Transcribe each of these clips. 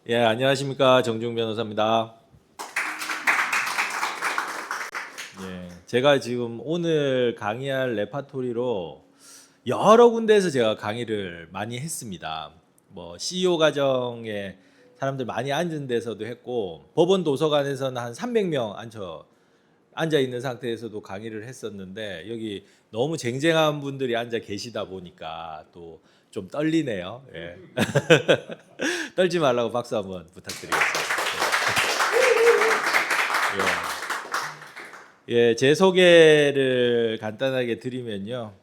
예, 안녕하십니까. 정중 변호사입니다. 예, 제가 지금 오늘 강의할 레파토리로 여러 군데에서 제가 강의를 많이 했습니다. 뭐 CEO 과정에 사람들 많이 앉은 데서도 했고, 법원 도서관에서는 한 300명 앉아 있는 상태에서도 강의를 했었는데, 여기 너무 쟁쟁한 분들이 앉아 계시다 보니까 또 좀 떨리네요. 예. 떨지 말라고 박수 한번 부탁드리겠습니다. 예. 예, 제 소개를 간단하게 드리면요.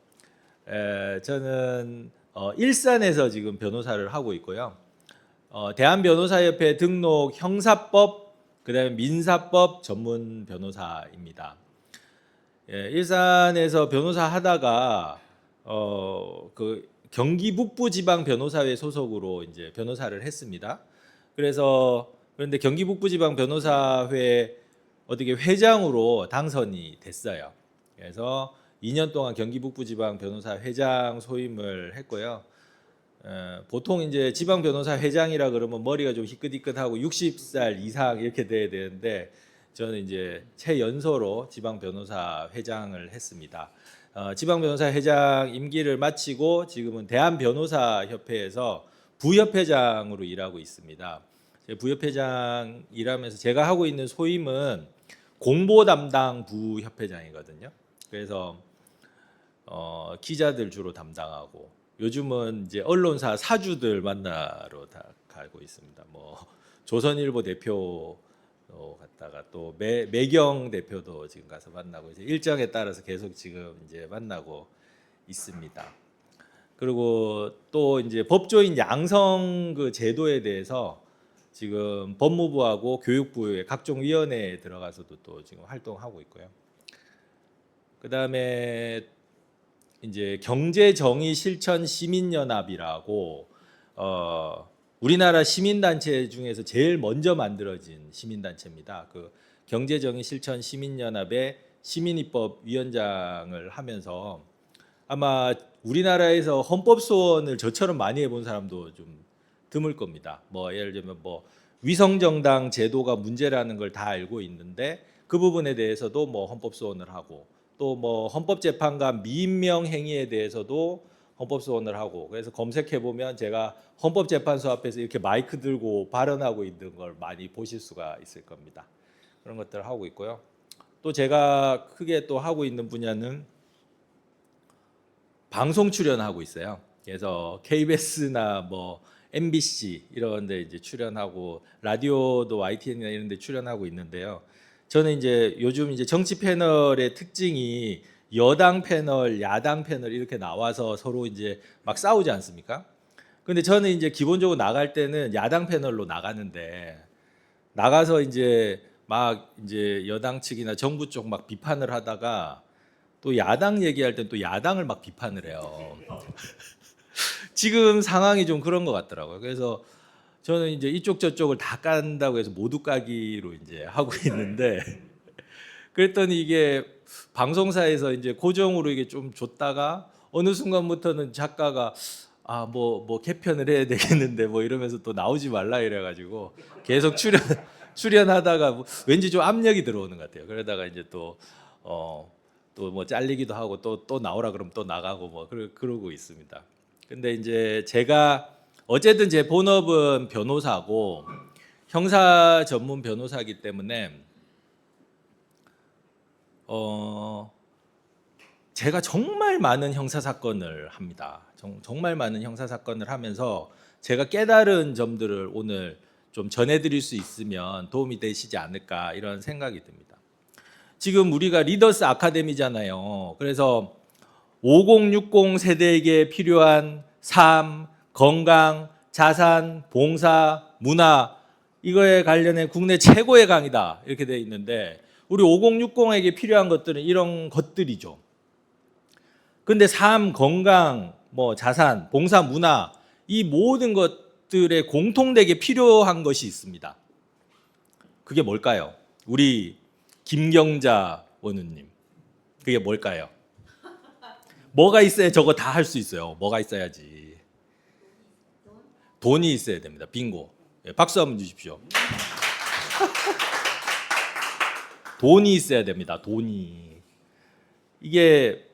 저는 일산에서 지금 변호사를 하고 있고요. 대한변호사협회 등록 형사법, 그다음에 민사법 전문 변호사입니다. 예, 일산에서 변호사 하다가 그 경기 북부지방 변호사회 소속으로 이제 변호사를 했습니다. 그런데 경기 북부지방 변호사회 어떻게 회장으로 당선이 됐어요. 그래서 2년 동안 경기 북부지방 변호사 회장 소임을 했고요. 보통 이제 지방 변호사 회장이라 그러면 머리가 좀 희끗희끗하고 60살 이상 이렇게 돼야 되는데 저는 이제 최연소로 지방 변호사 회장을 했습니다. 지방 변호사 회장 임기를 마치고 지금은 대한 변호사 협회에서 부협회장으로 일하고 있습니다. 부협회장 일하면서 제가 하고 있는 소임은 공보 담당 부협회장이거든요. 그래서 기자들 주로 담당하고 요즘은 이제 언론사 사주들 만나러 다 가고 있습니다. 뭐 조선일보 대표 갔다가 또 매경 대표도 지금 가서 만나고 이제 일정에 따라서 계속 지금 이제 만나고 있습니다. 그리고 또 이제 법조인 양성 그 제도에 대해서 지금 법무부하고 교육부의 각종 위원회에 들어가서도 또 지금 활동하고 있고요. 그다음에 이제 경제정의실천시민연합이라고 우리나라 시민단체 중에서 제일 먼저 만들어진 시민단체입니다. 그 경제정의실천시민연합의 시민입법위원장을 하면서 아마 우리나라에서 헌법소원을 저처럼 많이 해본 사람도 좀 드물 겁니다. 뭐 예를 들면 뭐 위성정당 제도가 문제라는 걸 다 알고 있는데 그 부분에 대해서도 뭐 헌법소원을 하고 또 뭐 헌법재판관 미임명 행위에 대해서도 헌법소원을 하고 그래서 검색해 보면 제가 헌법재판소 앞에서 이렇게 마이크 들고 발언하고 있는 걸 많이 보실 수가 있을 겁니다. 그런 것들을 하고 있고요. 또 제가 크게 또 하고 있는 분야는 방송 출연하고 있어요. 그래서 KBS나 뭐 MBC 이런 데 이제 출연하고 라디오도 YTN이나 이런 데 출연하고 있는데요. 저는 이제 요즘 이제 정치 패널의 특징이 여당 패널, 야당 패널 이렇게 나와서 서로 이제 막 싸우지 않습니까? 근데 저는 이제 기본적으로 나갈 때는 야당 패널로 나가는데 나가서 이제 막 이제 여당 측이나 정부 쪽 막 비판을 하다가 또 야당 얘기할 땐 또 야당을 막 비판을 해요. 지금 상황이 좀 그런 것 같더라고요. 그래서 저는 이제 이쪽 저쪽을 다 깐다고 해서 모두 까기로 이제 하고 있는데 그랬더니 이게 방송사에서 이제 고정으로 이게 좀 줬다가 어느 순간부터는 작가가 뭐 개편을 해야 되겠는데 뭐 이러면서 또 나오지 말라 이래가지고 계속 출연하다가 왠지 좀 압력이 들어오는 것 같아요. 그러다가 이제 또 뭐 잘리기도 하고 또 나오라 그러면 또 나가고 뭐 그러고 있습니다. 근데 이제 제가 어쨌든 제 본업은 변호사고 형사 전문 변호사이기 때문에 제가 정말 많은 형사 사건을 합니다. 정말 많은 형사 사건을 하면서 제가 깨달은 점들을 오늘 좀 전해드릴 수 있으면 도움이 되시지 않을까 이런 생각이 듭니다. 지금 우리가 리더스 아카데미잖아요. 그래서 5060 세대에게 필요한 삶, 건강, 자산, 봉사, 문화 이거에 관련해 국내 최고의 강의다 이렇게 되어 있는데 우리 5060에게 필요한 것들은 이런 것들이죠. 근데 삶, 건강, 뭐 자산, 봉사, 문화 이 모든 것들에 공통되게 필요한 것이 있습니다. 그게 뭘까요? 우리 김경자 원우님. 그게 뭘까요? 뭐가 있어야 저거 다 할 수 있어요. 뭐가 있어야지. 돈이 있어야 됩니다. 빙고. 예, 박수 한번 주십시오. 돈이 있어야 됩니다. 돈이. 이게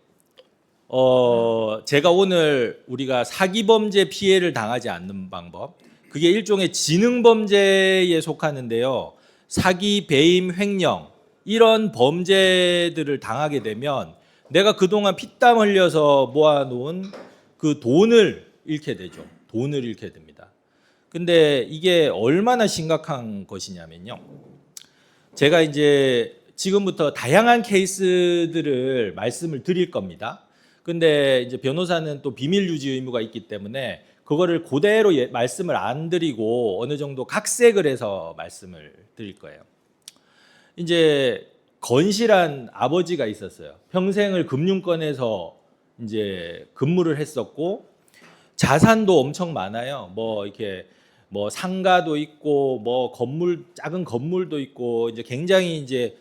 제가 오늘 우리가 사기 범죄 피해를 당하지 않는 방법, 그게 일종의 지능 범죄에 속하는데요. 사기, 배임, 횡령 이런 범죄들을 당하게 되면 내가 그동안 피땀 흘려서 모아놓은 그 돈을 잃게 되죠. 돈을 잃게 됩니다. 근데 이게 얼마나 심각한 것이냐면요. 제가 이제 지금부터 다양한 케이스들을 말씀을 드릴 겁니다. 근데 이제 변호사는 또 비밀 유지 의무가 있기 때문에 그거를 그대로 말씀을 안 드리고 어느 정도 각색을 해서 말씀을 드릴 거예요. 이제 건실한 아버지가 있었어요. 평생을 금융권에서 이제 근무를 했었고 자산도 엄청 많아요. 뭐 이렇게 뭐 상가도 있고 뭐 건물 작은 건물도 있고 이제 굉장히 이제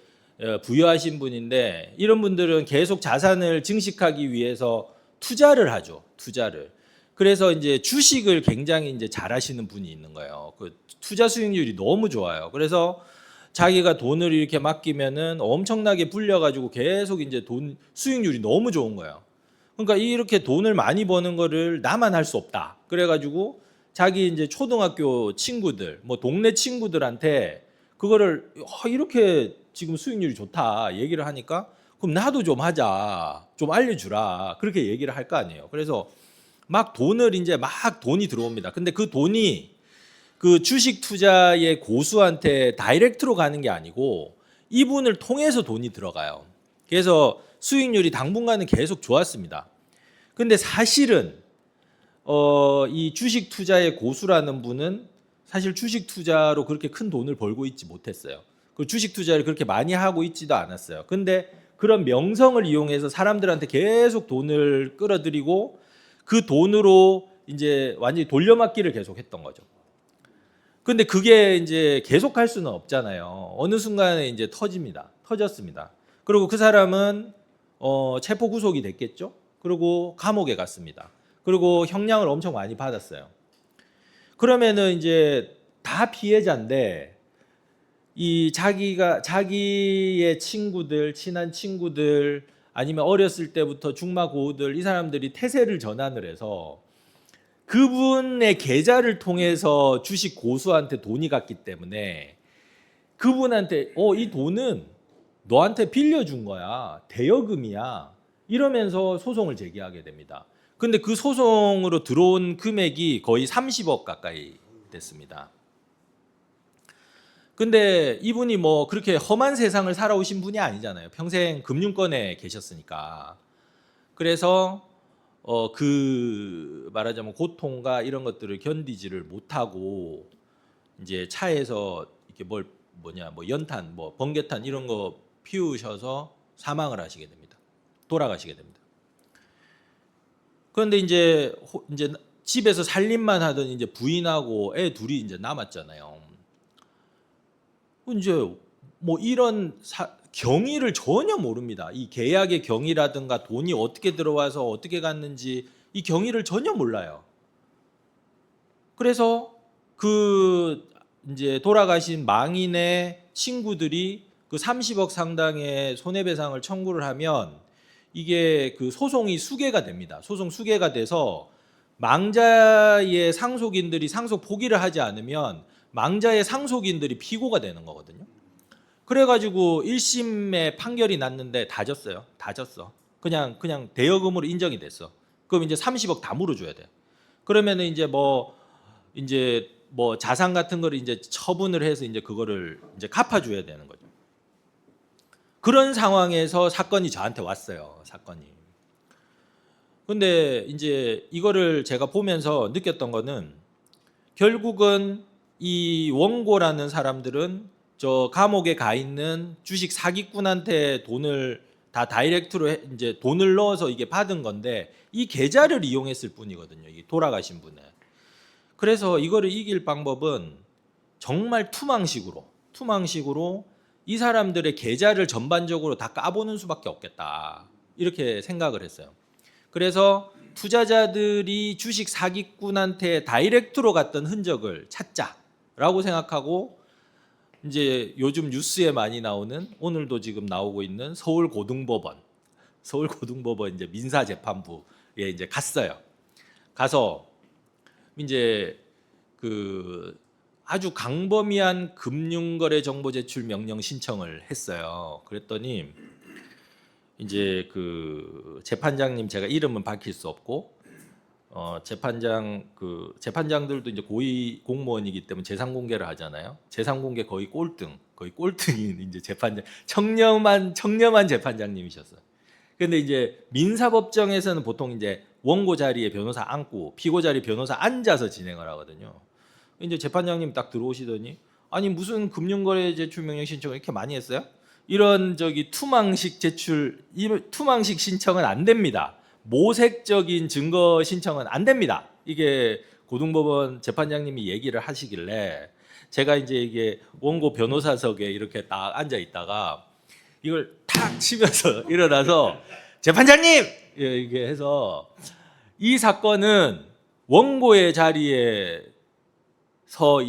부유하신 분인데 이런 분들은 계속 자산을 증식하기 위해서 투자를 하죠. 투자를. 그래서 이제 주식을 굉장히 이제 잘하시는 분이 있는 거예요. 그 투자 수익률이 너무 좋아요. 그래서 자기가 돈을 이렇게 맡기면은 엄청나게 불려가지고 계속 이제 돈 수익률이 너무 좋은 거예요. 그러니까 이렇게 돈을 많이 버는 거를 나만 할 수 없다. 그래가지고 자기 이제 초등학교 친구들, 뭐 동네 친구들한테 그거를 이렇게 지금 수익률이 좋다 얘기를 하니까 그럼 나도 좀 하자, 좀 알려주라 그렇게 얘기를 할 거 아니에요. 그래서 막 돈을 이제 막 돈이 들어옵니다. 근데 그 돈이 그 주식 투자의 고수한테 다이렉트로 가는 게 아니고 이분을 통해서 돈이 들어가요. 그래서 수익률이 당분간은 계속 좋았습니다. 근데 사실은 이 주식 투자의 고수라는 분은 사실 주식 투자로 그렇게 큰 돈을 벌고 있지 못했어요. 그 주식 투자를 그렇게 많이 하고 있지도 않았어요. 근데 그런 명성을 이용해서 사람들한테 계속 돈을 끌어들이고 그 돈으로 이제 완전히 돌려막기를 계속 했던 거죠. 근데 그게 이제 계속 할 수는 없잖아요. 어느 순간에 이제 터집니다. 터졌습니다. 그리고 그 사람은 체포 구속이 됐겠죠. 그리고 감옥에 갔습니다. 그리고 형량을 엄청 많이 받았어요. 그러면은 이제 다 피해자인데 이 자기의 친구들, 친한 친구들 아니면 어렸을 때부터 중마고우들 이 사람들이 태세를 전환을 해서 그분의 계좌를 통해서 주식 고수한테 돈이 갔기 때문에 그분한테 이 돈은 너한테 빌려준 거야. 대여금이야. 이러면서 소송을 제기하게 됩니다. 근데 그 소송으로 들어온 금액이 거의 30억 가까이 됐습니다. 근데 이분이 뭐 그렇게 험한 세상을 살아오신 분이 아니잖아요. 평생 금융권에 계셨으니까. 그래서 그 말하자면 고통과 이런 것들을 견디지를 못하고 이제 차에서 이렇게 뭐 연탄, 뭐 번개탄 이런 거 피우셔서 사망을 하시게 됩니다. 돌아가시게 됩니다. 그런데 이제 집에서 살림만 하던 이제 부인하고 애 둘이 이제 남았잖아요. 이제 뭐 이런 경위를 전혀 모릅니다. 이 계약의 경위라든가 돈이 어떻게 들어와서 어떻게 갔는지 이 경위를 전혀 몰라요. 그래서 그 이제 돌아가신 망인의 친구들이 그 30억 상당의 손해배상을 청구를 하면 이게 그 소송이 수개가 됩니다. 소송 수개가 돼서 망자의 상속인들이 상속 포기를 하지 않으면 망자의 상속인들이 피고가 되는 거거든요. 그래가지고 1심에 판결이 났는데 다 졌어요. 다 졌어. 그냥 대여금으로 인정이 됐어. 그럼 이제 30억 다 물어줘야 돼. 그러면은 이제 뭐 자산 같은 거를 이제 처분을 해서 이제 그거를 이제 갚아줘야 되는 거죠. 그런 상황에서 사건이 저한테 왔어요. 사건이. 근데 이제 이거를 제가 보면서 느꼈던 거는 결국은 이 원고라는 사람들은 저 감옥에 가 있는 주식 사기꾼한테 돈을 다 다이렉트로 이제 돈을 넣어서 이게 받은 건데 이 계좌를 이용했을 뿐이거든요. 이 돌아가신 분은. 그래서 이거를 이길 방법은 정말 투망식으로 이 사람들의 계좌를 전반적으로 다 까보는 수밖에 없겠다. 이렇게 생각을 했어요. 그래서 투자자들이 주식 사기꾼한테 다이렉트로 갔던 흔적을 찾자. 라고 생각하고 이제 요즘 뉴스에 많이 나오는 오늘도 지금 나오고 있는 서울고등법원 이제 민사재판부에 이제 갔어요. 가서 이제 그 아주 광범위한 금융거래 정보 제출 명령 신청을 했어요. 그랬더니 이제 그 재판장님, 제가 이름은 밝힐 수 없고 재판장들도 이제 고위 공무원이기 때문에 재산 공개를 하잖아요. 재산 공개 거의 꼴등인 이제 재판장, 청렴한 재판장님이셨어요. 근데 이제 민사법정에서는 보통 이제 원고 자리에 변호사 앉고 피고 자리에 변호사 앉아서 진행을 하거든요. 이제 재판장님 딱 들어오시더니 아니 무슨 금융거래 제출 명령 신청을 이렇게 많이 했어요? 이런 투망식 신청은 안 됩니다. 모색적인 증거 신청은 안 됩니다. 이게 고등법원 재판장님이 얘기를 하시길래 제가 이제 이게 원고 변호사석에 이렇게 딱 앉아 있다가 이걸 탁 치면서 일어나서 재판장님! 이게 해서 이 사건은 원고의 자리에 서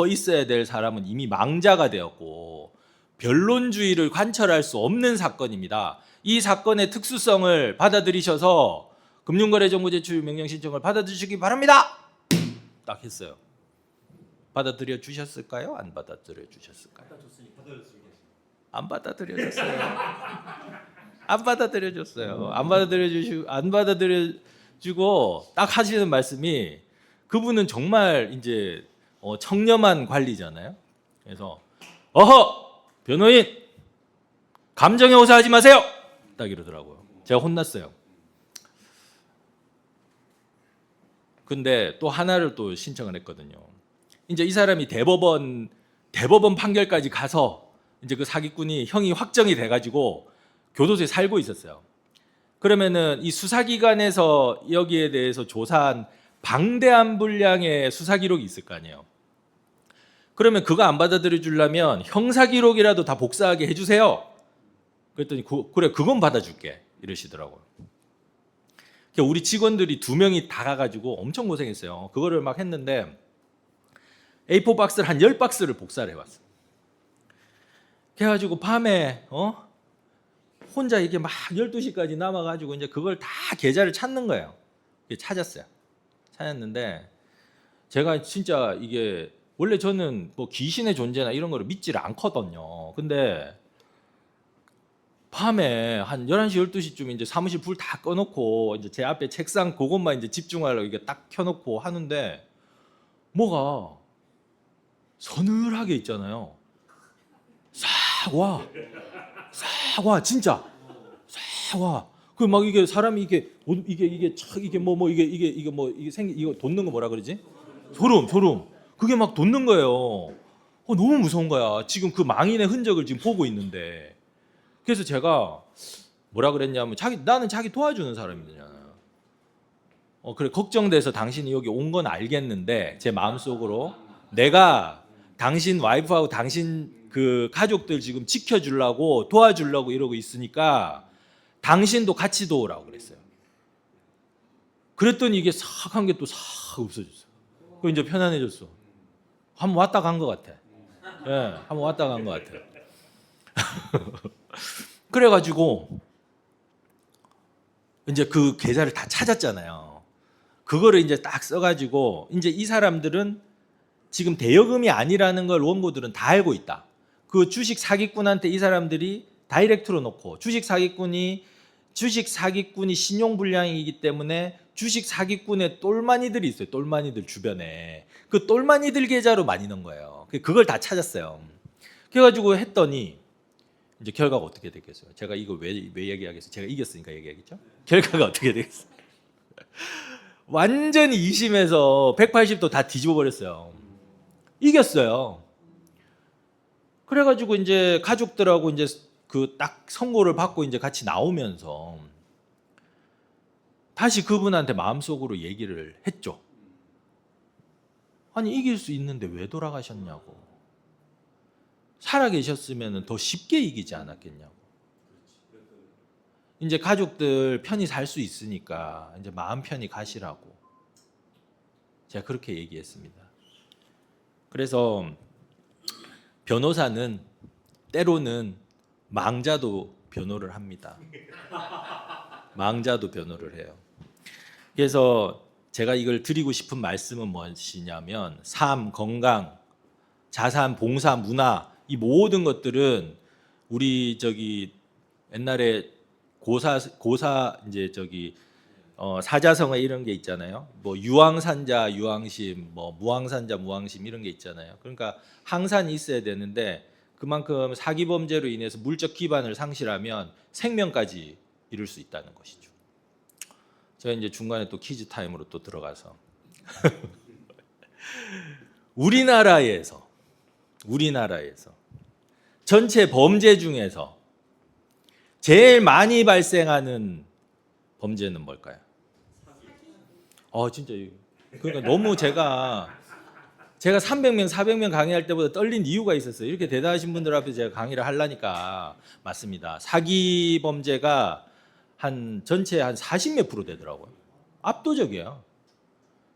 있어야 될 사람은 이미 망자가 되었고 변론주의를 관철할 수 없는 사건입니다. 이 사건의 특수성을 받아들이셔서 금융거래정보 제출 명령 신청을 받아주시기 바랍니다. 딱 했어요. 받아들여 주셨을까요? 안 받아들여 주셨을까요? 안 받아들여 줬어요. 안 받아들여 줬어요. 안 받아들여 주고 딱 하시는 말씀이 그분은 정말 이제 청렴한 관리잖아요. 그래서 어허 변호인 감정에 호소하지 마세요. 딱 이러더라고요. 제가 혼났어요. 근데 또 하나를 또 신청을 했거든요. 이제 이 사람이 대법원 판결까지 가서 이제 그 사기꾼이 형이 확정이 돼가지고 교도소에 살고 있었어요. 그러면은 이 수사기관에서 여기에 대해서 조사한 방대한 분량의 수사 기록이 있을 거 아니에요. 그러면 그거 안 받아들여 주려면 형사 기록이라도 다 복사하게 해주세요. 그랬더니 그래 그건 받아줄게 이러시더라고요. 우리 직원들이 2명이 다 가가지고 엄청 고생했어요. 그거를 막 했는데 A4 박스를 한 10박스를 복사를 해왔어요. 그래가지고 밤에 혼자 이게 막 12시까지 남아가지고 이제 그걸 다 계좌를 찾는 거예요. 찾았는데 제가 진짜 이게 원래 저는 뭐 귀신의 존재나 이런 거를 믿지를 않거든요. 근데 밤에 한 11시 12시쯤 이제 사무실 불 다 꺼놓고 이제 제 앞에 책상 그것만 이제 집중하려고 이게 딱 켜놓고 하는데 뭐가 서늘하게 있잖아요. 싹 와 진짜 싹 와. 그 막 이게 사람이 이게 이거 돋는 거 뭐라 그러지? 소름. 그게 막 돋는 거예요. 너무 무서운 거야. 지금 그 망인의 흔적을 지금 보고 있는데. 그래서 제가 뭐라 그랬냐면 나는 자기 도와주는 사람이잖아요. 그래 걱정돼서 당신이 여기 온 건 알겠는데 제 마음속으로 내가 당신 와이프하고 당신 그 가족들 지금 지켜주려고 도와주려고 이러고 있으니까 당신도 같이 도우라고 그랬어요. 그랬더니 이게 싹 한 게 또 싹 없어졌어요. 그 이제 편안해졌어. 한번 왔다 간 것 같아. 한번 왔다 간 것 같아. 그래가지고 이제 그 계좌를 다 찾았잖아요. 그거를 이제 딱 써가지고 이제 이 사람들은 지금 대여금이 아니라는 걸 원고들은 다 알고 있다. 그 주식 사기꾼한테 이 사람들이 다이렉트로 놓고 주식 사기꾼이 신용불량이기 때문에 주식 사기꾼의 똘마니들이 있어요. 똘마니들 주변에 그 똘마니들 계좌로 많이 넣은 거예요. 그걸 다 찾았어요. 그래가지고 했더니 이제 결과가 어떻게 되겠어요? 제가 이거 왜 얘기하겠어요? 제가 이겼으니까 얘기하겠죠? 결과가 어떻게 되겠어요? 완전히 2심에서 180도 다 뒤집어 버렸어요. 이겼어요. 그래가지고 이제 가족들하고 이제 그 딱 선고를 받고 이제 같이 나오면서 다시 그분한테 마음속으로 얘기를 했죠. 아니 이길 수 있는데 왜 돌아가셨냐고. 살아계셨으면 더 쉽게 이기지 않았겠냐고. 이제 가족들 편히 살 수 있으니까 이제 마음 편히 가시라고 제가 그렇게 얘기했습니다. 그래서 변호사는 때로는 망자도 변호를 합니다. 망자도 변호를 해요. 그래서 제가 이걸 드리고 싶은 말씀은 무엇이냐면 삶, 건강, 자산, 봉사, 문화 이 모든 것들은 우리 옛날에 고사 이제 사자성어 이런 게 있잖아요. 뭐 유황산자 유황심, 뭐 무황산자 무황심 이런 게 있잖아요. 그러니까 항산 있어야 되는데 그만큼 사기 범죄로 인해서 물적 기반을 상실하면 생명까지 잃을 수 있다는 것이죠. 제가 이제 중간에 또 퀴즈 타임으로 또 들어가서 우리나라에서 전체 범죄 중에서 제일 많이 발생하는 범죄는 뭘까요? 진짜 그러니까 너무 제가 300명, 400명 강의할 때보다 떨린 이유가 있었어요. 이렇게 대단하신 분들 앞에 제가 강의를 하려니까 맞습니다. 사기 범죄가 전체 한 40몇 프로 되더라고요. 압도적이에요.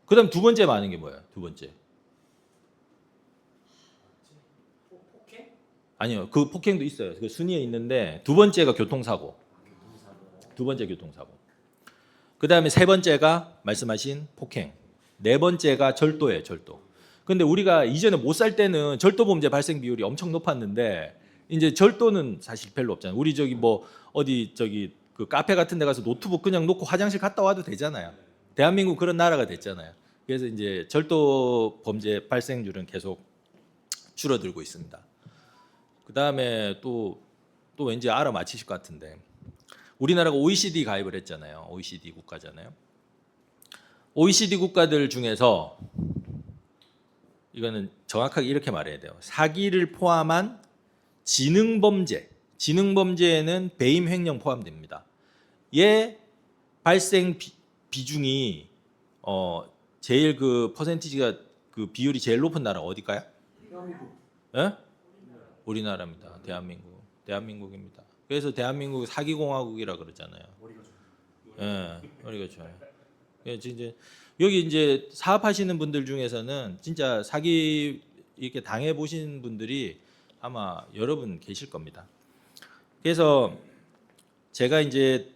그다음 두 번째 많은 게 뭐예요? 두 번째. 아니요, 그 폭행도 있어요. 그 순위에 있는데 두 번째가 교통사고. 두 번째 교통사고. 그 다음에 세 번째가 말씀하신 폭행. 네 번째가 절도예요, 절도. 근데 우리가 이전에 못 살 때는 절도 범죄 발생 비율이 엄청 높았는데 이제 절도는 사실 별로 없잖아요. 우리 그 카페 같은 데 가서 노트북 그냥 놓고 화장실 갔다 와도 되잖아요. 대한민국 그런 나라가 됐잖아요. 그래서 이제 절도 범죄 발생률은 계속 줄어들고 있습니다. 그 다음에 또 왠지 알아맞히실 것 같은데 우리나라가 OECD 가입을 했잖아요. OECD 국가잖아요. OECD 국가들 중에서 이거는 정확하게 이렇게 말해야 돼요. 사기를 포함한 지능범죄에는 배임 횡령 포함됩니다. 얘 발생 비중이 제일 그 퍼센티지가 그 비율이 제일 높은 나라 어딜까요? 예? 우리나라입니다. 대한민국입니다. 그래서 대한민국 사기공화국이라 그러잖아요. 예, 머리가 좋아요. 이제 여기 이제 사업하시는 분들 중에서는 진짜 사기 이렇게 당해 보신 분들이 아마 여러분 계실 겁니다. 그래서 제가 이제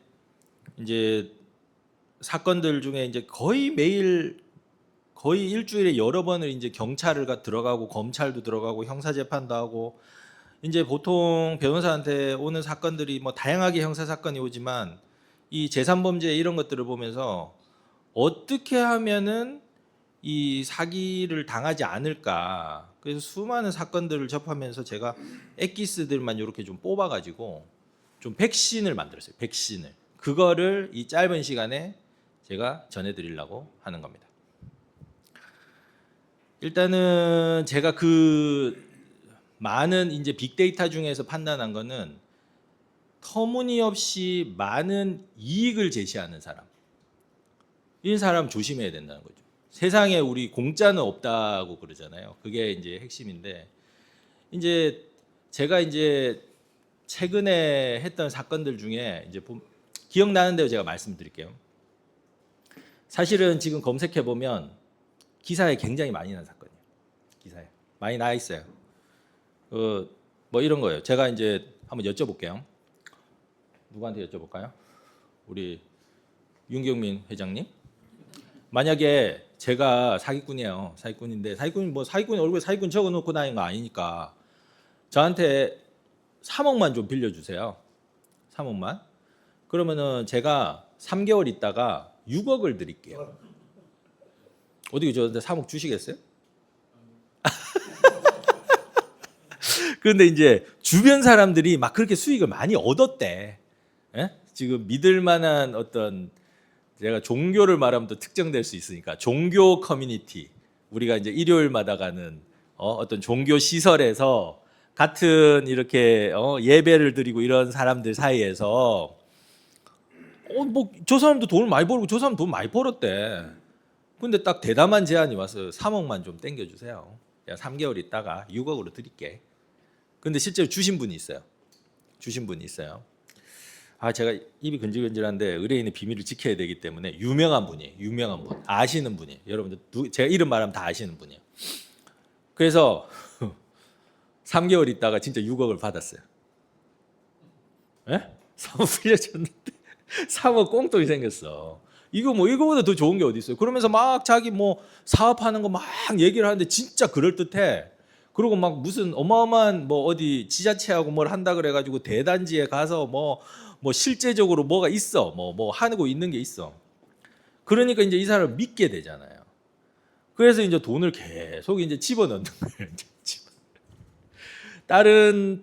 사건들 중에 이제 거의 매일 거의 일주일에 여러 번을 이제 경찰을 들어가고 검찰도 들어가고 형사 재판도 하고 이제 보통 변호사한테 오는 사건들이 뭐 다양하게 형사 사건이 오지만 이 재산범죄 이런 것들을 보면서 어떻게 하면은 이 사기를 당하지 않을까. 그래서 수많은 사건들을 접하면서 제가 엑기스들만 이렇게 좀 뽑아가지고 좀 백신을 만들었어요. 백신을. 그거를 이 짧은 시간에 제가 전해드리려고 하는 겁니다. 일단은 제가 그 많은 이제 빅데이터 중에서 판단한 거는 터무니없이 많은 이익을 제시하는 사람. 이런 사람 조심해야 된다는 거죠. 세상에 우리 공짜는 없다고 그러잖아요. 그게 이제 핵심인데 이제 제가 이제 최근에 했던 사건들 중에 이제 기억나는 대로 제가 말씀드릴게요. 사실은 지금 검색해 보면 기사에 굉장히 많이 난 사건이에요. 기사에 많이 나 있어요. 뭐 이런 거예요. 제가 이제 한번 여쭤볼게요. 누구한테 여쭤볼까요? 우리 윤경민 회장님. 만약에 제가 사기꾼이에요. 사기꾼인데 사기꾼 얼굴에 사기꾼 적어놓고 다니는 거 아니니까 저한테 3억만 좀 빌려주세요. 3억만. 그러면은 제가 3개월 있다가 6억을 드릴게요. 어떻게 저한테 3억 주시겠어요? 그런데 이제 주변 사람들이 막 그렇게 수익을 많이 얻었대. 예? 지금 믿을 만한 어떤 제가 종교를 말하면 또 특정될 수 있으니까 종교 커뮤니티 우리가 이제 일요일마다 가는 어떤 종교 시설에서 같은 이렇게 예배를 드리고 이런 사람들 사이에서 뭐 저 사람도 돈을 많이 벌고 저 사람 돈 많이 벌었대. 근데 딱 대담한 제안이 와서 3억만 좀 땡겨주세요. 야 3개월 있다가 6억으로 드릴게. 근데 실제로 주신 분이 있어요. 제가 입이 근질근질한데 의뢰인의 비밀을 지켜야 되기 때문에 유명한 분이에요. 유명한 분, 아시는 분이에요. 여러분들 제가 이름 말하면 다 아시는 분이에요. 그래서 3개월 있다가 진짜 6억을 받았어요. 예? 사업 풀려줬는데 3억 꽁돈이 생겼어. 이거 뭐 이거보다 더 좋은 게 어디 있어요? 그러면서 막 자기 뭐 사업하는 거 막 얘기를 하는데 진짜 그럴 듯해. 그리고 막 무슨 어마어마한 뭐 어디 지자체하고 뭘 한다 그래가지고 대단지에 가서 뭐 실제적으로 뭐가 있어. 뭐 하고 있는 게 있어. 그러니까 이제 이 사람을 믿게 되잖아요. 그래서 이제 돈을 계속 이제 집어넣는 거예요.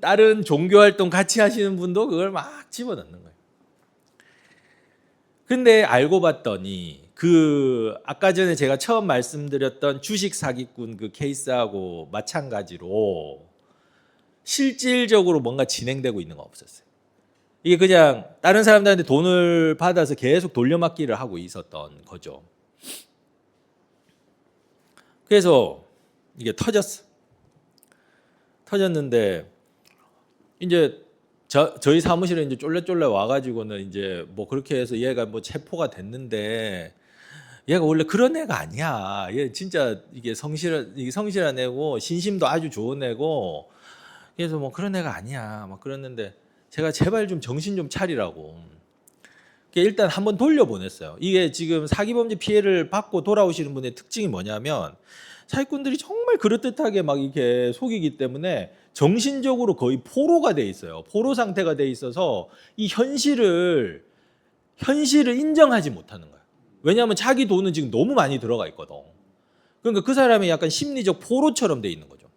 다른 종교 활동 같이 하시는 분도 그걸 막 집어넣는 거예요. 근데 알고 봤더니 그 아까 전에 제가 처음 말씀드렸던 주식 사기꾼 그 케이스하고 마찬가지로 실질적으로 뭔가 진행되고 있는 건 없었어요. 이게 그냥 다른 사람들한테 돈을 받아서 계속 돌려막기를 하고 있었던 거죠. 그래서 이게 터졌는데 이제 저희 사무실에 이제 쫄래쫄래 와가지고는 이제 뭐 그렇게 해서 얘가 뭐 체포가 됐는데 얘가 원래 그런 애가 아니야. 얘 진짜 이게 성실한 애고 신심도 아주 좋은 애고 그래서 뭐 그런 애가 아니야. 막 그랬는데 제가 제발 좀 정신 좀 차리라고. 일단 한번 돌려보냈어요. 이게 지금 사기범죄 피해를 받고 돌아오시는 분의 특징이 뭐냐면 사기꾼들이 정말 그럴듯하게 막 이렇게 속이기 때문에 정신적으로 거의 포로가 돼 있어요. 포로 상태가 돼 있어서 이 현실을 인정하지 못하는 거예요. 왜냐하면 자기 돈은 지금 너무 많이 들어가 있거든. 그러니까 그 사람이 약간 심리적 포로처럼 돼 있는 거죠.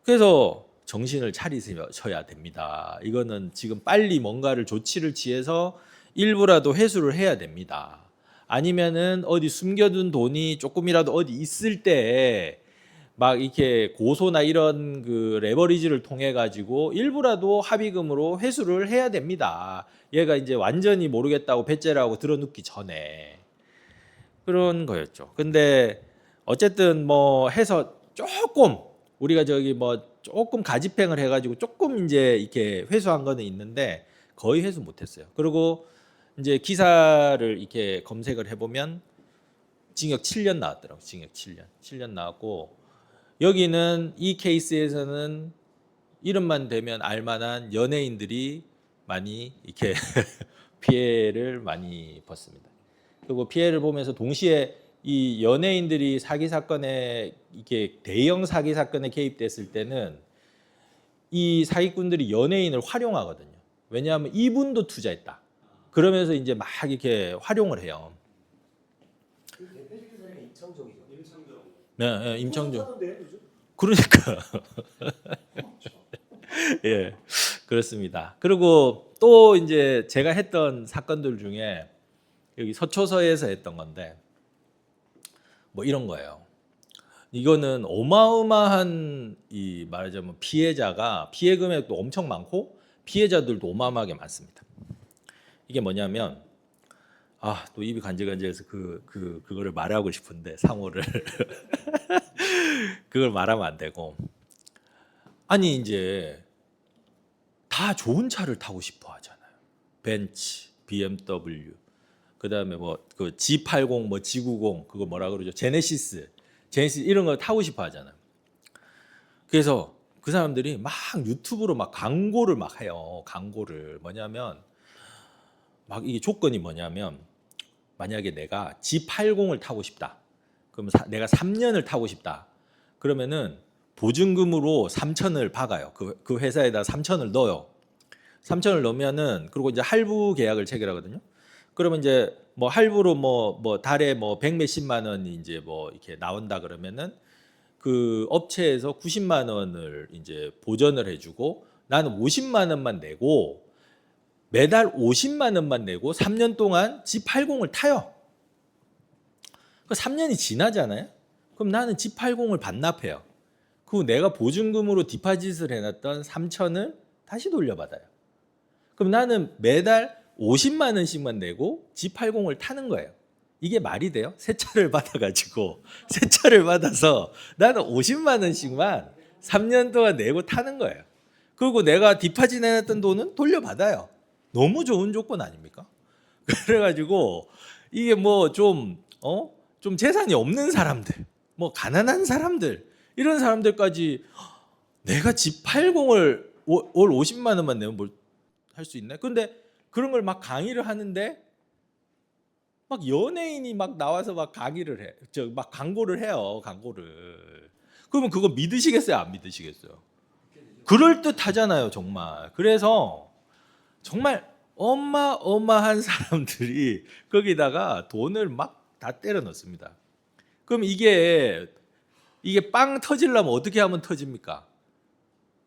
그래서 정신을 차리셔야 됩니다. 이거는 지금 빨리 뭔가를 조치를 취해서 일부라도 회수를 해야 됩니다. 아니면은 어디 숨겨둔 돈이 조금이라도 어디 있을 때 막 이렇게 고소나 이런 그 레버리지를 통해 가지고 일부라도 합의금으로 회수를 해야 됩니다. 얘가 이제 완전히 모르겠다고 배째라고 들어눕기 전에 그런 거였죠. 근데 어쨌든 뭐 해서 조금 우리가 저기 뭐 조금 가집행을 해가지고 조금 이제 이렇게 회수한 거는 있는데 거의 회수 못했어요. 그리고 이제 기사를 이렇게 검색을 해보면 징역 7년 나왔더라고. 징역 7년 나왔고 여기는 이 케이스에서는 이름만 대면 알만한 연예인들이 많이 이렇게 피해를 많이 봤습니다. 그리고 피해를 보면서 동시에 이 연예인들이 사기 사건에 이렇게 대형 사기 사건에 개입됐을 때는 이 사기꾼들이 연예인을 활용하거든요. 왜냐하면 이분도 투자했다. 그러면서 이제 막 이렇게 활용을 해요. 대표적인 사람이 임창정이죠. 네, 네, 임창정. 하던데, 요즘? 그러니까 예, 그렇습니다. 그리고 또 이제 제가 했던 사건들 중에 여기 서초서에서 했던 건데 뭐 이런 거예요. 이거는 어마어마한 이 말하자면 피해자가 피해 금액도 엄청 많고 피해자들도 어마어마하게 많습니다. 이게 뭐냐면 또 입이 간질간질해서 그거를 말하고 싶은데 상호를 그걸 말하면 안 되고 아니 이제 다 좋은 차를 타고 싶어 하잖아요. 벤츠, BMW, 그다음에 뭐 그 G80, 뭐 G90 그거 뭐라 그러죠? 제네시스 이런 거 타고 싶어 하잖아요. 그래서 그 사람들이 막 유튜브로 막 광고를 막 해요. 광고를 뭐냐면 막 이게 조건이 뭐냐면 만약에 내가 G80을 타고 싶다. 그럼 내가 3년을 타고 싶다. 그러면은 보증금으로 3천을 박아요. 그 회사에다 3천을 넣어요. 3천을 넣으면은 그리고 이제 할부 계약을 체결하거든요. 그러면 이제 뭐 할부로 뭐 달에 뭐 100몇십만 원이 이제 뭐 이렇게 나온다 그러면은 그 업체에서 90만 원을 이제 보전을 해주고 나는 50만 원만 내고 매달 50만 원만 내고 3년 동안 G80을 타요. 그 3년이 지나잖아요. 그럼 나는 G80을 반납해요. 그리고 내가 보증금으로 디파짓을 해놨던 3천을 다시 돌려받아요. 그럼 나는 매달 50만 원씩만 내고 G80을 타는 거예요. 이게 말이 돼요? 새 차를 받아가지고 새 차를 받아서 나는 50만 원씩만 3년 동안 내고 타는 거예요. 그리고 내가 디파짓 해놨던 돈은 돌려받아요. 너무 좋은 조건 아닙니까? 그래가지고 이게 뭐 좀 재산이 없는 사람들, 뭐 가난한 사람들 이런 사람들까지 내가 집 80을 월 50만 원만 내면 뭘 할 수 있나? 근데 그런 걸 막 강의를 하는데 막 연예인이 막 나와서 막 강의를 해. 막 광고를 해요. 광고를. 그러면 그거 믿으시겠어요? 안 믿으시겠어요? 그럴 듯하잖아요, 정말. 그래서 정말 어마어마한 사람들이 거기다가 돈을 막 다 때려 넣습니다. 그럼 이게 빵 터지려면 어떻게 하면 터집니까?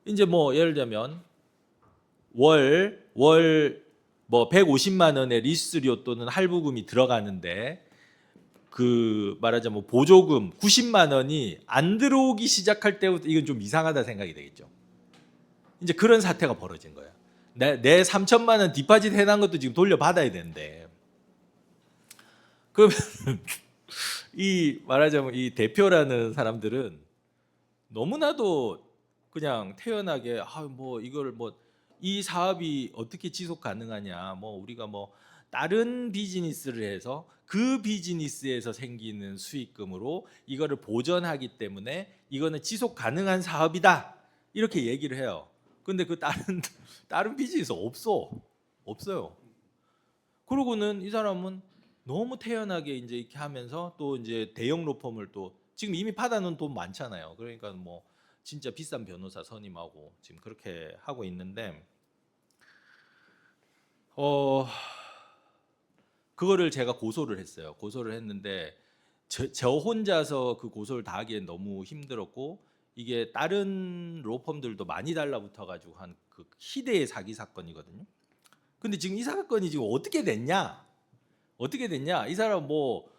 이제 뭐 예를 들면 월 뭐 150만 원의 리수료 또는 할부금이 들어가는데 그 말하자면 뭐 보조금 90만 원이 안 들어오기 시작할 때부터 이건 좀 이상하다 생각이 되겠죠. 이제 그런 사태가 벌어진 거예요. 내 3천만 원 디파짓 해놓은 것도 지금 돌려받아야 되는데 그러면 이 말하자면 이 대표라는 사람들은 너무나도 그냥 태연하게 뭐 이걸 뭐 이 사업이 어떻게 지속 가능하냐 뭐 우리가 뭐 다른 비즈니스를 해서 그 비즈니스에서 생기는 수익금으로 이거를 보전하기 때문에 이거는 지속 가능한 사업이다 이렇게 얘기를 해요. 근데 그 다른 비즈니스 없어요. 그러고는 이 사람은 너무 태연하게 이제 이렇게 하면서 또 이제 대형 로펌을 또 지금 이미 받아놓은 돈 많잖아요. 그러니까 뭐 진짜 비싼 변호사 선임하고 지금 그렇게 하고 있는데 그거를 제가 고소를 했어요. 고소를 했는데 저 혼자서 그 고소를 다 하기엔 너무 힘들었고 이게 다른 로펌들도 많이 달라붙어 가지고 한 그 희대의 사기 사건이거든요. 근데 지금 이 사건이 지금 어떻게 됐냐? 이 사람 뭐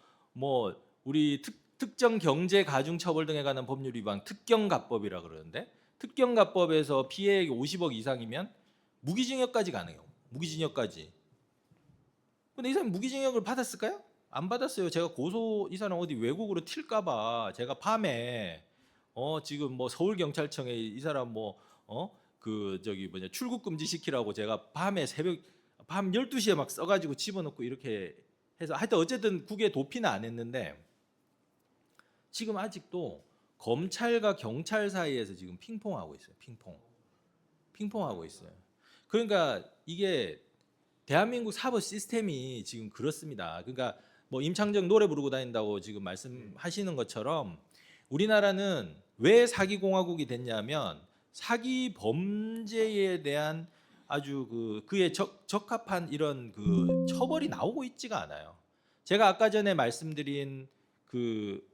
우리 특정 경제 가중 처벌 등에 관한 법률 위반 특경가법이라 그러는데 특경가법에서 피해액이 50억 이상이면 무기징역까지 가능해요. 무기징역까지. 근데 이 사람 무기징역을 받았을까요? 안 받았어요. 제가 이 사람 어디 외국으로 튈까봐 제가 밤에 지금 뭐 서울 경찰청에 이 사람 그 저기 출국 금지 시키라고 제가 밤에 밤 12시에 막 써가지고 집어넣고 이렇게 해서 하여튼 어쨌든 국외 도피는 안 했는데 지금 아직도 검찰과 경찰 사이에서 지금 핑퐁하고 있어요. 핑퐁하고 있어요. 그러니까 이게 대한민국 사법 시스템이 지금 그렇습니다. 그러니까 뭐 임창정 노래 부르고 다닌다고 지금 말씀하시는 것처럼 우리나라는 왜 사기 공화국이 됐냐면 사기 범죄에 대한 아주 그에 적합한 이런 그 처벌이 나오고 있지가 않아요. 제가 아까 전에 말씀드린 그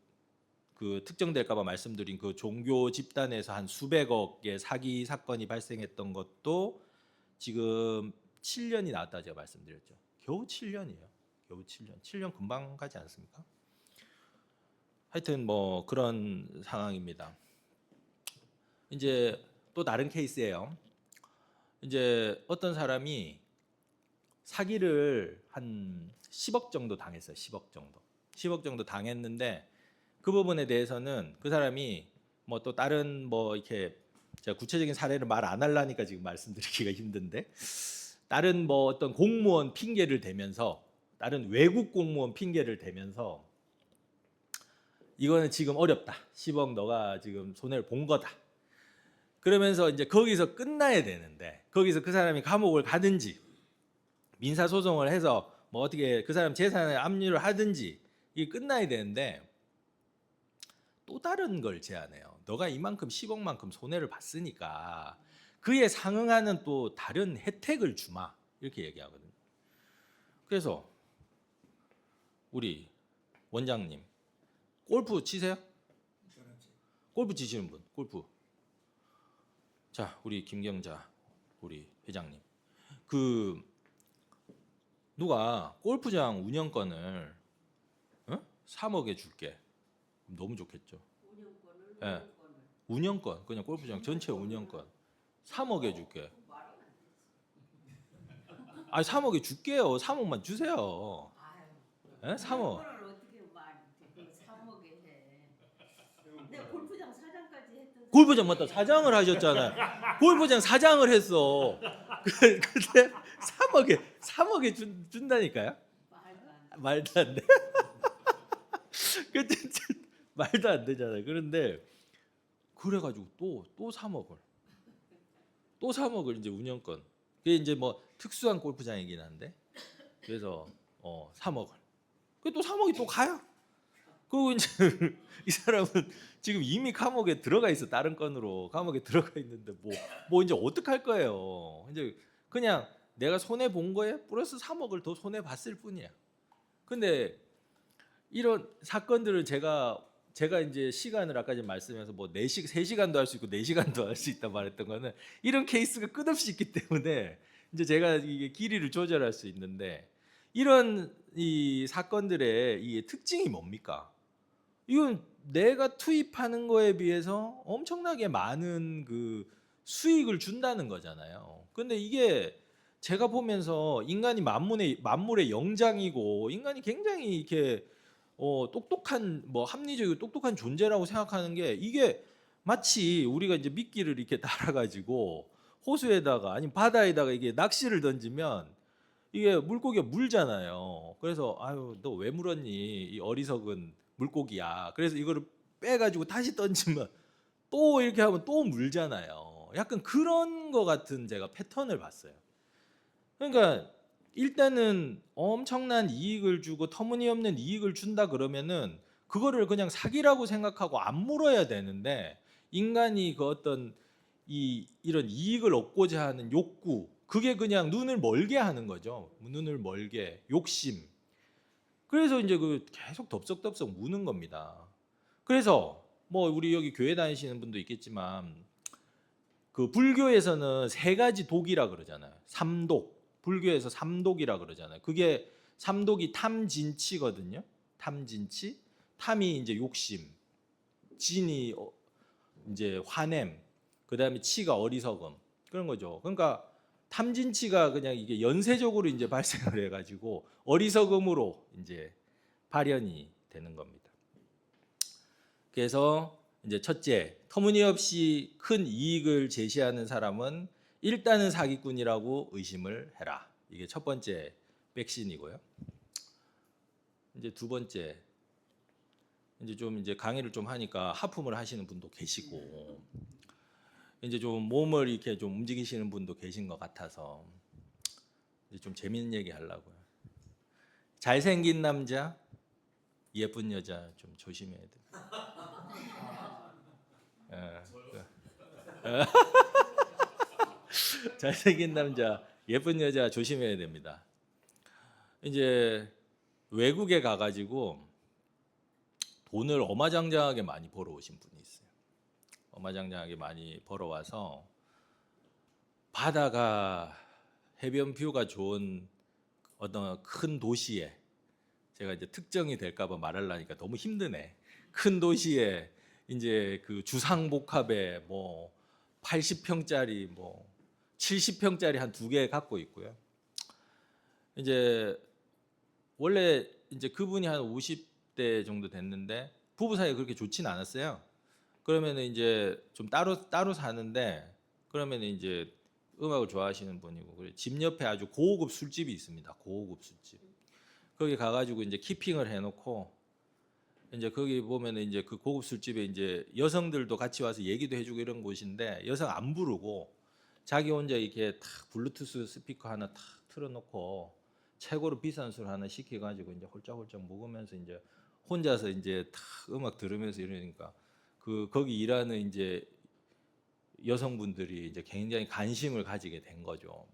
특정될까봐 말씀드린 그 종교 집단에서 한 수백억의 사기 사건이 발생했던 것도 지금 7년이 나왔다 제가 말씀드렸죠. 겨우 7년이에요. 겨우 7년. 7년 금방 가지 않습니까? 하여튼 뭐 그런 상황입니다. 이제 또 다른 케이스예요. 이제 어떤 사람이 사기를 한 10억 정도 당했어요. 10억 정도. 10억 정도 당했는데 그 부분에 대해서는 그 사람이 뭐 또 다른 뭐 이렇게 제가 구체적인 사례를 말 안 하려니까 지금 말씀드리기가 힘든데 다른 뭐 어떤 공무원 핑계를 대면서 다른 외국 공무원 핑계를 대면서 이거는 지금 어렵다. 10억 너가 지금 손해를 본 거다. 그러면서 이제 거기서 끝나야 되는데 거기서 그 사람이 감옥을 가든지 민사 소송을 해서 뭐 어떻게 그 사람 재산을 압류를 하든지 이게 끝나야 되는데 또 다른 걸 제안해요. 너가 이만큼 10억만큼 손해를 봤으니까 그에 상응하는 또 다른 혜택을 주마 이렇게 얘기하거든요. 그래서 우리 원장님 골프 치세요? 골프 치시는 분 골프. 자 우리 김경자 우리 회장님 누가 골프장 운영권을 3억에 줄게. 너무 좋겠죠. 운영권을? 네. 운영권 그냥 골프장 전체 운영권 3억에 줄게. 아니 3억에 줄게요. 3억만 주세요. 네? 3억. 어떻게 말이 3억에 해. 내가 골프장 사장까지 했던. 골프장 맞다. 사장을 하셨잖아요. 골프장 사장을 했어. 근데 3억에 준다니까요? 말도 안 돼. 말도 안 되잖아요. 그런데 그래가지고 또 3억을 또 3억을 이제 운영권. 그게 이제 뭐 특수한 골프장이긴 한데 그래서 3억을. 그또 3억이 또 가요. 그리고 이제 이 사람은 지금 이미 감옥에 들어가 있어. 다른 건으로 감옥에 들어가 있는데 뭐 이제 어떡할 거예요. 이제 그냥 내가 손해 본 거에 플러스 3억을 더 손해 봤을 뿐이야. 근데 이런 사건들을 제가 이제 시간을 아까 전에 말씀해서 뭐 3시간도 할 수 있고 4시간도 할 수 있다 말했던 거는 이런 케이스가 끝없이 있기 때문에 이제 제가 이게 길이를 조절할 수 있는데 이런 이 사건들의 이 특징이 뭡니까? 이건 내가 투입하는 거에 비해서 엄청나게 많은 그 수익을 준다는 거잖아요. 근데 이게 제가 보면서 인간이 만물의 영장이고 인간이 굉장히 이렇게 똑똑한 뭐 합리적이고 똑똑한 존재라고 생각하는 게 이게 마치 우리가 이제 미끼를 이렇게 달아가지고 호수에다가 아니면 바다에다가 이게 낚시를 던지면 이게 물고기가 물잖아요. 그래서 아유 너 왜 물었니? 이 어리석은 물고기야. 그래서 이거를 빼가지고 다시 던지면 또 이렇게 하면 또 물잖아요. 약간 그런 거 같은 제가 패턴을 봤어요. 그러니까 일단은 엄청난 이익을 주고 터무니없는 이익을 준다 그러면은 그거를 그냥 사기라고 생각하고 안 물어야 되는데 인간이 그 어떤 이런 이익을 얻고자 하는 욕구 그게 그냥 눈을 멀게 하는 거죠. 눈을 멀게 욕심. 그래서 이제 그 계속 덥석덥석 무는 겁니다. 그래서 뭐 우리 여기 교회 다니시는 분도 있겠지만 그 불교에서는 3가지 독이라 그러잖아요. 삼독. 불교에서 삼독이라 그러잖아요. 그게 삼독이 탐진치거든요. 탐진치. 탐이 이제 욕심, 진이 이제 화냄, 그다음에 치가 어리석음 그런 거죠. 그러니까 탐진치가 그냥 이게 연쇄적으로 이제 발생을 해가지고 어리석음으로 이제 발현이 되는 겁니다. 그래서 이제 첫째, 터무니없이 큰 이익을 제시하는 사람은 일단은 사기꾼이라고 의심을 해라. 이게 첫 번째 백신이고요. 이제 두 번째, 이제 좀 이제 강의를 좀 하니까 하품을 하시는 분도 계시고, 이제 좀 몸을 이렇게 좀 움직이시는 분도 계신 것 같아서 이제 좀 재밌는 얘기 하려고요. 잘생긴 남자, 예쁜 여자 좀 조심해야 됩니다. 잘생긴 남자, 예쁜 여자 조심해야 됩니다. 이제 외국에 가가지고 돈을 어마장장하게 많이 벌어오신 분이 있어요. 어마장장하게 많이 벌어와서 바다가 해변 뷰가 좋은 어떤 큰 도시에 제가 이제 특정이 될까봐 말하려니까 너무 힘드네. 큰 도시에 이제 그 주상복합에 뭐 80평짜리 뭐 70평짜리 한 2개 갖고 있고요. 이제 원래 이제 그분이 한 50대 정도 됐는데 부부 사이가 그렇게 좋진 않았어요. 그러면 이제 좀 따로 사는데 그러면 이제 음악을 좋아하시는 분이고 그래 집 옆에 아주 고급 술집이 있습니다. 고급 술집. 거기 가가지고 이제 키핑을 해놓고 이제 거기 보면은 이제 그 고급 술집에 이제 여성들도 같이 와서 얘기도 해주고 이런 곳인데 여성 안 부르고 자기 혼자 이렇게 탁 블루투스 스피커 하나 탁 틀어놓고 최고로 비싼 술 하나 시켜가지고 이제 홀짝홀짝 먹으면서 이제 혼자서 이제 탁 음악 들으면서 이러니까 그 거기 일하는 이제 여성분들이 이제 굉장히 관심을 가지게 된 거죠.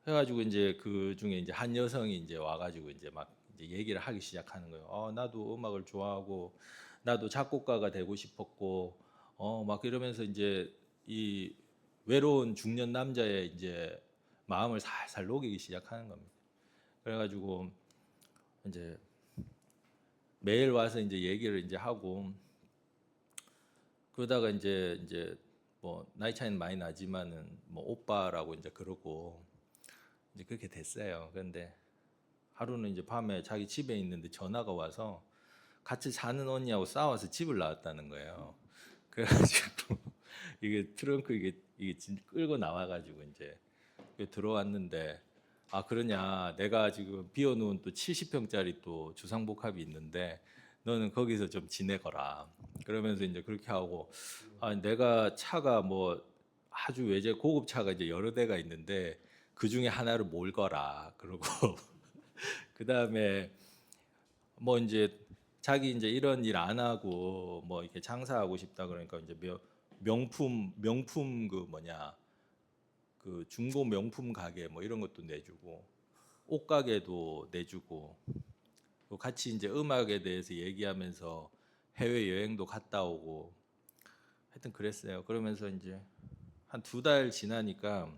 해가지고 이제 그 중에 이제 한 여성이 이제 와가지고 이제 막 이제 얘기를 하기 시작하는 거예요. 나도 음악을 좋아하고 나도 작곡가가 되고 싶었고 막 이러면서 이제 이 외로운 중년 남자의 이제 마음을 살살 녹이기 시작하는 겁니다. 그래가지고 이제 매일 와서 이제 얘기를 이제 하고 그러다가 이제 뭐 나이 차이는 많이 나지만은 뭐 오빠라고 이제 그러고 이제 그렇게 됐어요. 그런데 하루는 이제 밤에 자기 집에 있는데 전화가 와서 같이 사는 언니하고 싸워서 집을 나왔다는 거예요. 그래가지고 이게 트렁크 이게 끌고 나와가지고 이제 들어왔는데 그러냐 내가 지금 비워놓은 또 70평짜리 또 주상복합이 있는데 너는 거기서 좀 지내거라. 그러면서 이제 그렇게 하고 내가 차가 뭐 아주 외제 고급 차가 이제 여러 대가 있는데 그 중에 하나를 몰거라. 그러고 그 다음에 뭐 이제 자기 이제 이런 일 안 하고 뭐 이렇게 장사하고 싶다 그러니까 이제 명품 그 뭐냐 그 중고 명품 가게 뭐 이런 것도 내주고 옷 가게도 내주고 또 같이 이제 음악에 대해서 얘기하면서 해외 여행도 갔다 오고 하여튼 그랬어요. 그러면서 이제 한 2달 지나니까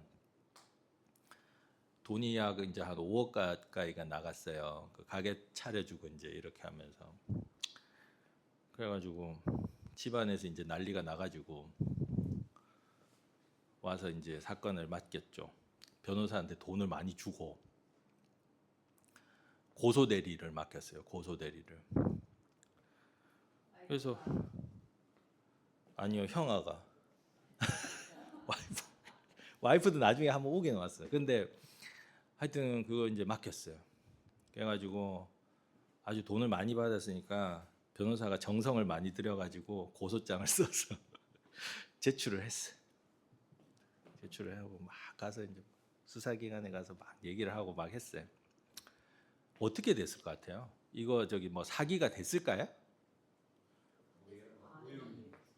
돈이 약 이제 한 5억 가까이가 나갔어요. 그 가게 차려주고 이제 이렇게 하면서 그래가지고 집안에서 이제 난리가 나가지고 와서 이제 사건을 맡겼죠. 변호사한테 돈을 많이 주고 고소 대리를 맡겼어요. 고소 대리를. 그래서 아니요 형아가 와이프도 나중에 한번 오긴 왔어요. 근데 하여튼 그거 이제 맡겼어요. 그래가지고 아주 돈을 많이 받았으니까 변호사가 정성을 많이 들여가지고 고소장을 써서 제출을 했어요. 제출을 하고 막 가서 이제 수사기관에 가서 막 얘기를 하고 막 했어요. 어떻게 됐을 것 같아요? 이거 저기 뭐 사기가 됐을까요?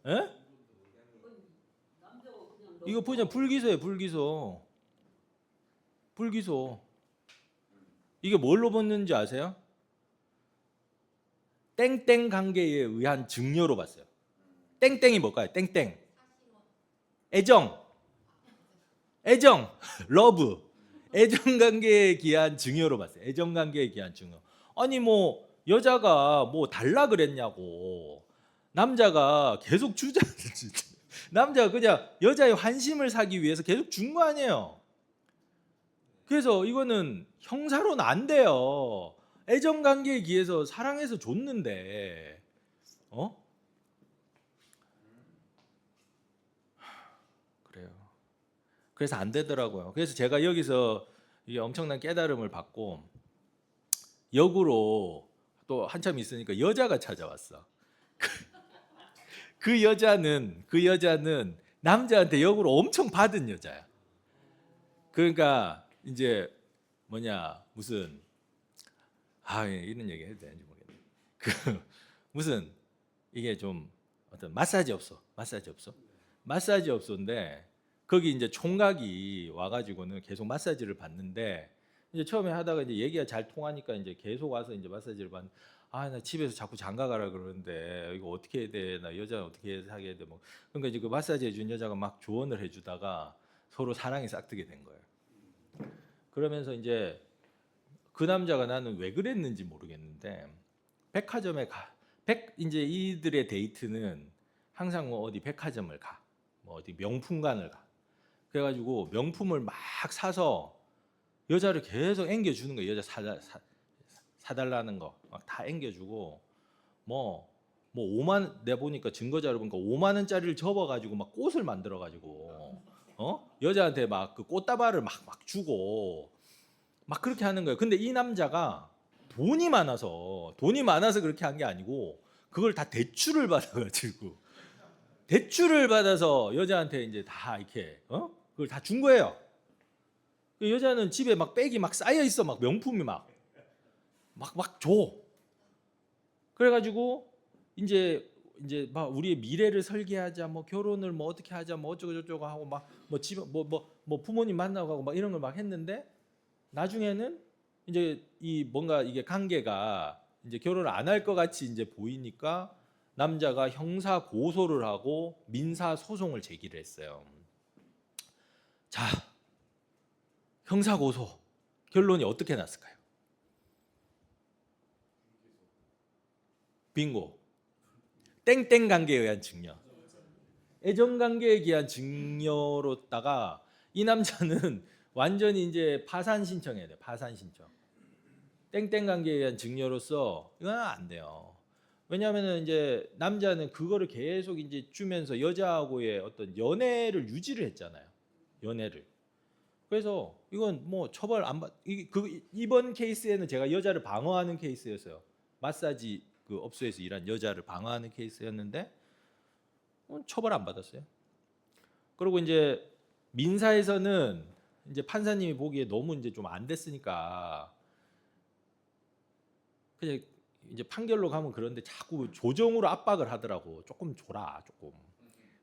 에? 이거 그냥 불기소예요, 불기소. 불기소. 이게 뭘로 봤는지 아세요? 땡땡 관계에 의한 증여로 봤어요. 땡땡이 뭘까요? 땡땡. 애정. 애정. 러브. 애정 관계에 기한 증여로 봤어요. 애정 관계에 기한 증여. 아니 뭐 여자가 뭐 달라 그랬냐고. 남자가 계속 주자. 남자가 그냥 여자의 환심을 사기 위해서 계속 준 거 아니에요. 그래서 이거는 형사로는 안 돼요. 애정 관계에 기해서 사랑해서 줬는데, 그래요. 그래서 안 되더라고요. 그래서 제가 여기서 이게 엄청난 깨달음을 받고 역으로 또 한참 있으니까 여자가 찾아왔어. 그 여자는 남자한테 역으로 엄청 받은 여자야. 그러니까 이제 뭐냐 무슨 이런 얘기 해도 되는지 모르겠네. 그 무슨 이게 좀 어떤 마사지 업소인데 거기 이제 총각이 와가지고는 계속 마사지를 받는데 이제 처음에 하다가 이제 얘기가 잘 통하니까 이제 계속 와서 이제 마사지를 받는. 나 집에서 자꾸 장가 가라 그러는데 이거 어떻게 해야 돼? 나 여자는 어떻게 해서 하게 돼? 뭐 그러니까 이제 그 마사지 해준 여자가 막 조언을 해주다가 서로 사랑이 싹트게 된 거예요. 그러면서 이제 그 남자가 나는 왜 그랬는지 모르겠는데 백화점에 이제 이들의 데이트는 항상 뭐 어디 백화점을 가, 뭐 어디 명품관을 가. 그래가지고 명품을 막 사서 여자를 계속 앵겨주는 거예요. 여자 사달라는 거 막 다 앵겨주고 뭐 5만 내가 보니까 증거자료 보니까 5만 원짜리를 접어가지고 막 꽃을 만들어가지고 여자한테 막 그 꽃다발을 막 주고 막 그렇게 하는 거예요. 근데 이 남자가 돈이 많아서 그렇게 한 게 아니고 그걸 다 대출을 받아서 여자한테 이제 다 이렇게 그걸 다 준 거예요. 그 여자는 집에 막 백이 막 쌓여 있어. 막 명품이 막 줘. 그래가지고 이제 막 우리의 미래를 설계하자, 뭐 결혼을 뭐 어떻게 하자, 뭐 어쩌고 저쩌고 하고 막 뭐 집 뭐 부모님 만나고 하고 막 이런 걸 막 했는데 나중에는 이제 이 뭔가 이게 관계가 이제 결혼을 안 할 것 같이 이제 보이니까 남자가 형사 고소를 하고 민사 소송을 제기를 했어요. 자, 형사 고소 결론이 어떻게 났을까요? 빙고. 땡땡 관계에 의한 증여. 애정 관계에 의한 증여로다가 이 남자는 완전히 이제 파산 신청해야 돼. 파산 신청. 땡땡 관계에 의한 증여로서 이건 안 돼요. 왜냐하면 이제 남자는 그거를 계속 이제 주면서 여자하고의 어떤 연애를 유지를 했잖아요. 연애를. 그래서 이건 뭐 처벌 안 받. 이번 케이스에는 제가 여자를 방어하는 케이스였어요. 마사지 그 업소에서 일한 여자를 방어하는 케이스였는데 처벌 안 받았어요. 그리고 이제 민사에서는 이제 판사님이 보기에 너무 이제 좀 안 됐으니까 그냥 이제 판결로 가면 그런데 자꾸 조정으로 압박을 하더라고. 조금 줘라, 조금.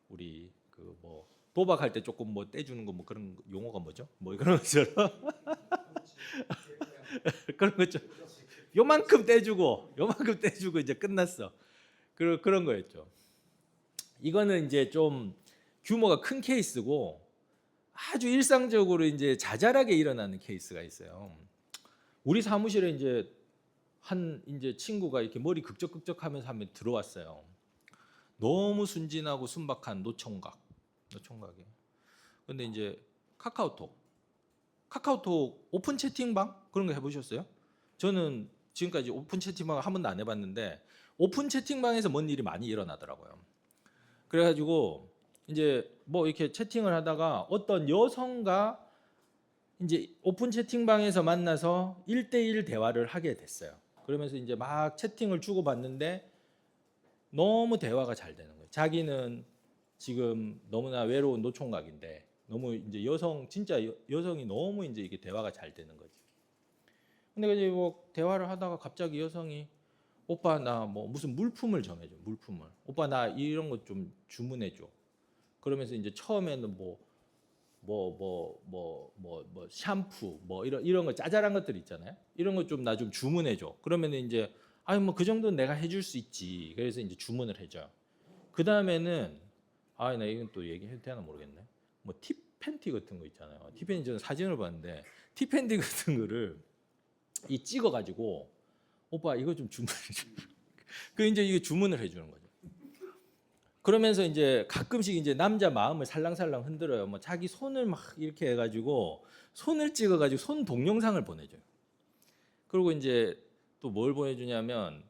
우리 그 뭐 도박할 때 조금 뭐 떼주는 거 뭐 그런 용어가 뭐죠? 뭐 그런 것처럼 그런 거죠. 요만큼 떼주고 이제 끝났어. 그런 거였죠. 이거는 이제 좀 규모가 큰 케이스고 아주 일상적으로 이제 자잘하게 일어나는 케이스가 있어요. 우리 사무실에 이제 이제 친구가 이렇게 머리 극적극적하면서 한번 들어왔어요. 너무 순진하고 순박한 노총각이. 근데 이제 카카오톡 오픈 채팅방 그런 거 해보셨어요? 저는 지금까지 오픈 채팅방 한 번도 안 해봤는데 오픈 채팅방에서 뭔 일이 많이 일어나더라고요. 그래가지고 이제 뭐 이렇게 채팅을 하다가 어떤 여성과 이제 오픈 채팅방에서 만나서 1대1 대화를 하게 됐어요. 그러면서 이제 막 채팅을 주고받는데 너무 대화가 잘 되는 거예요. 자기는 지금 너무나 외로운 노총각인데 너무 이제 진짜 여성이 너무 이제 이게 대화가 잘 되는 거지. 근데 이제 뭐 대화를 하다가 갑자기 여성이 오빠 나 뭐 무슨 물품을 정해줘. 물품을. 오빠 나 이런 거 좀 주문해줘. 그러면서 이제 처음에는 샴푸 뭐 이런 거 짜잘한 것들 있잖아요. 이런 거 좀 나 좀 주문해줘. 그러면 이제 아니 뭐 그 정도는 내가 해줄 수 있지. 그래서 이제 주문을 해줘요. 그 다음에는 나 이건 또 얘기해도 되나 모르겠네. 뭐 팁팬티 같은 거 있잖아요. tip팬티 저는 사진을 봤는데 tip팬티 같은 거를 찍어가지고 오빠 이거 좀 주문해줘. 그 이제 이게 주문을 해주는 거죠. 그러면서 이제 가끔씩 이제 남자 마음을 살랑살랑 흔들어요. 뭐 자기 손을 막 이렇게 해가지고 손을 찍어가지고 손 동영상을 보내줘요. 그리고 이제 또 뭘 보내주냐면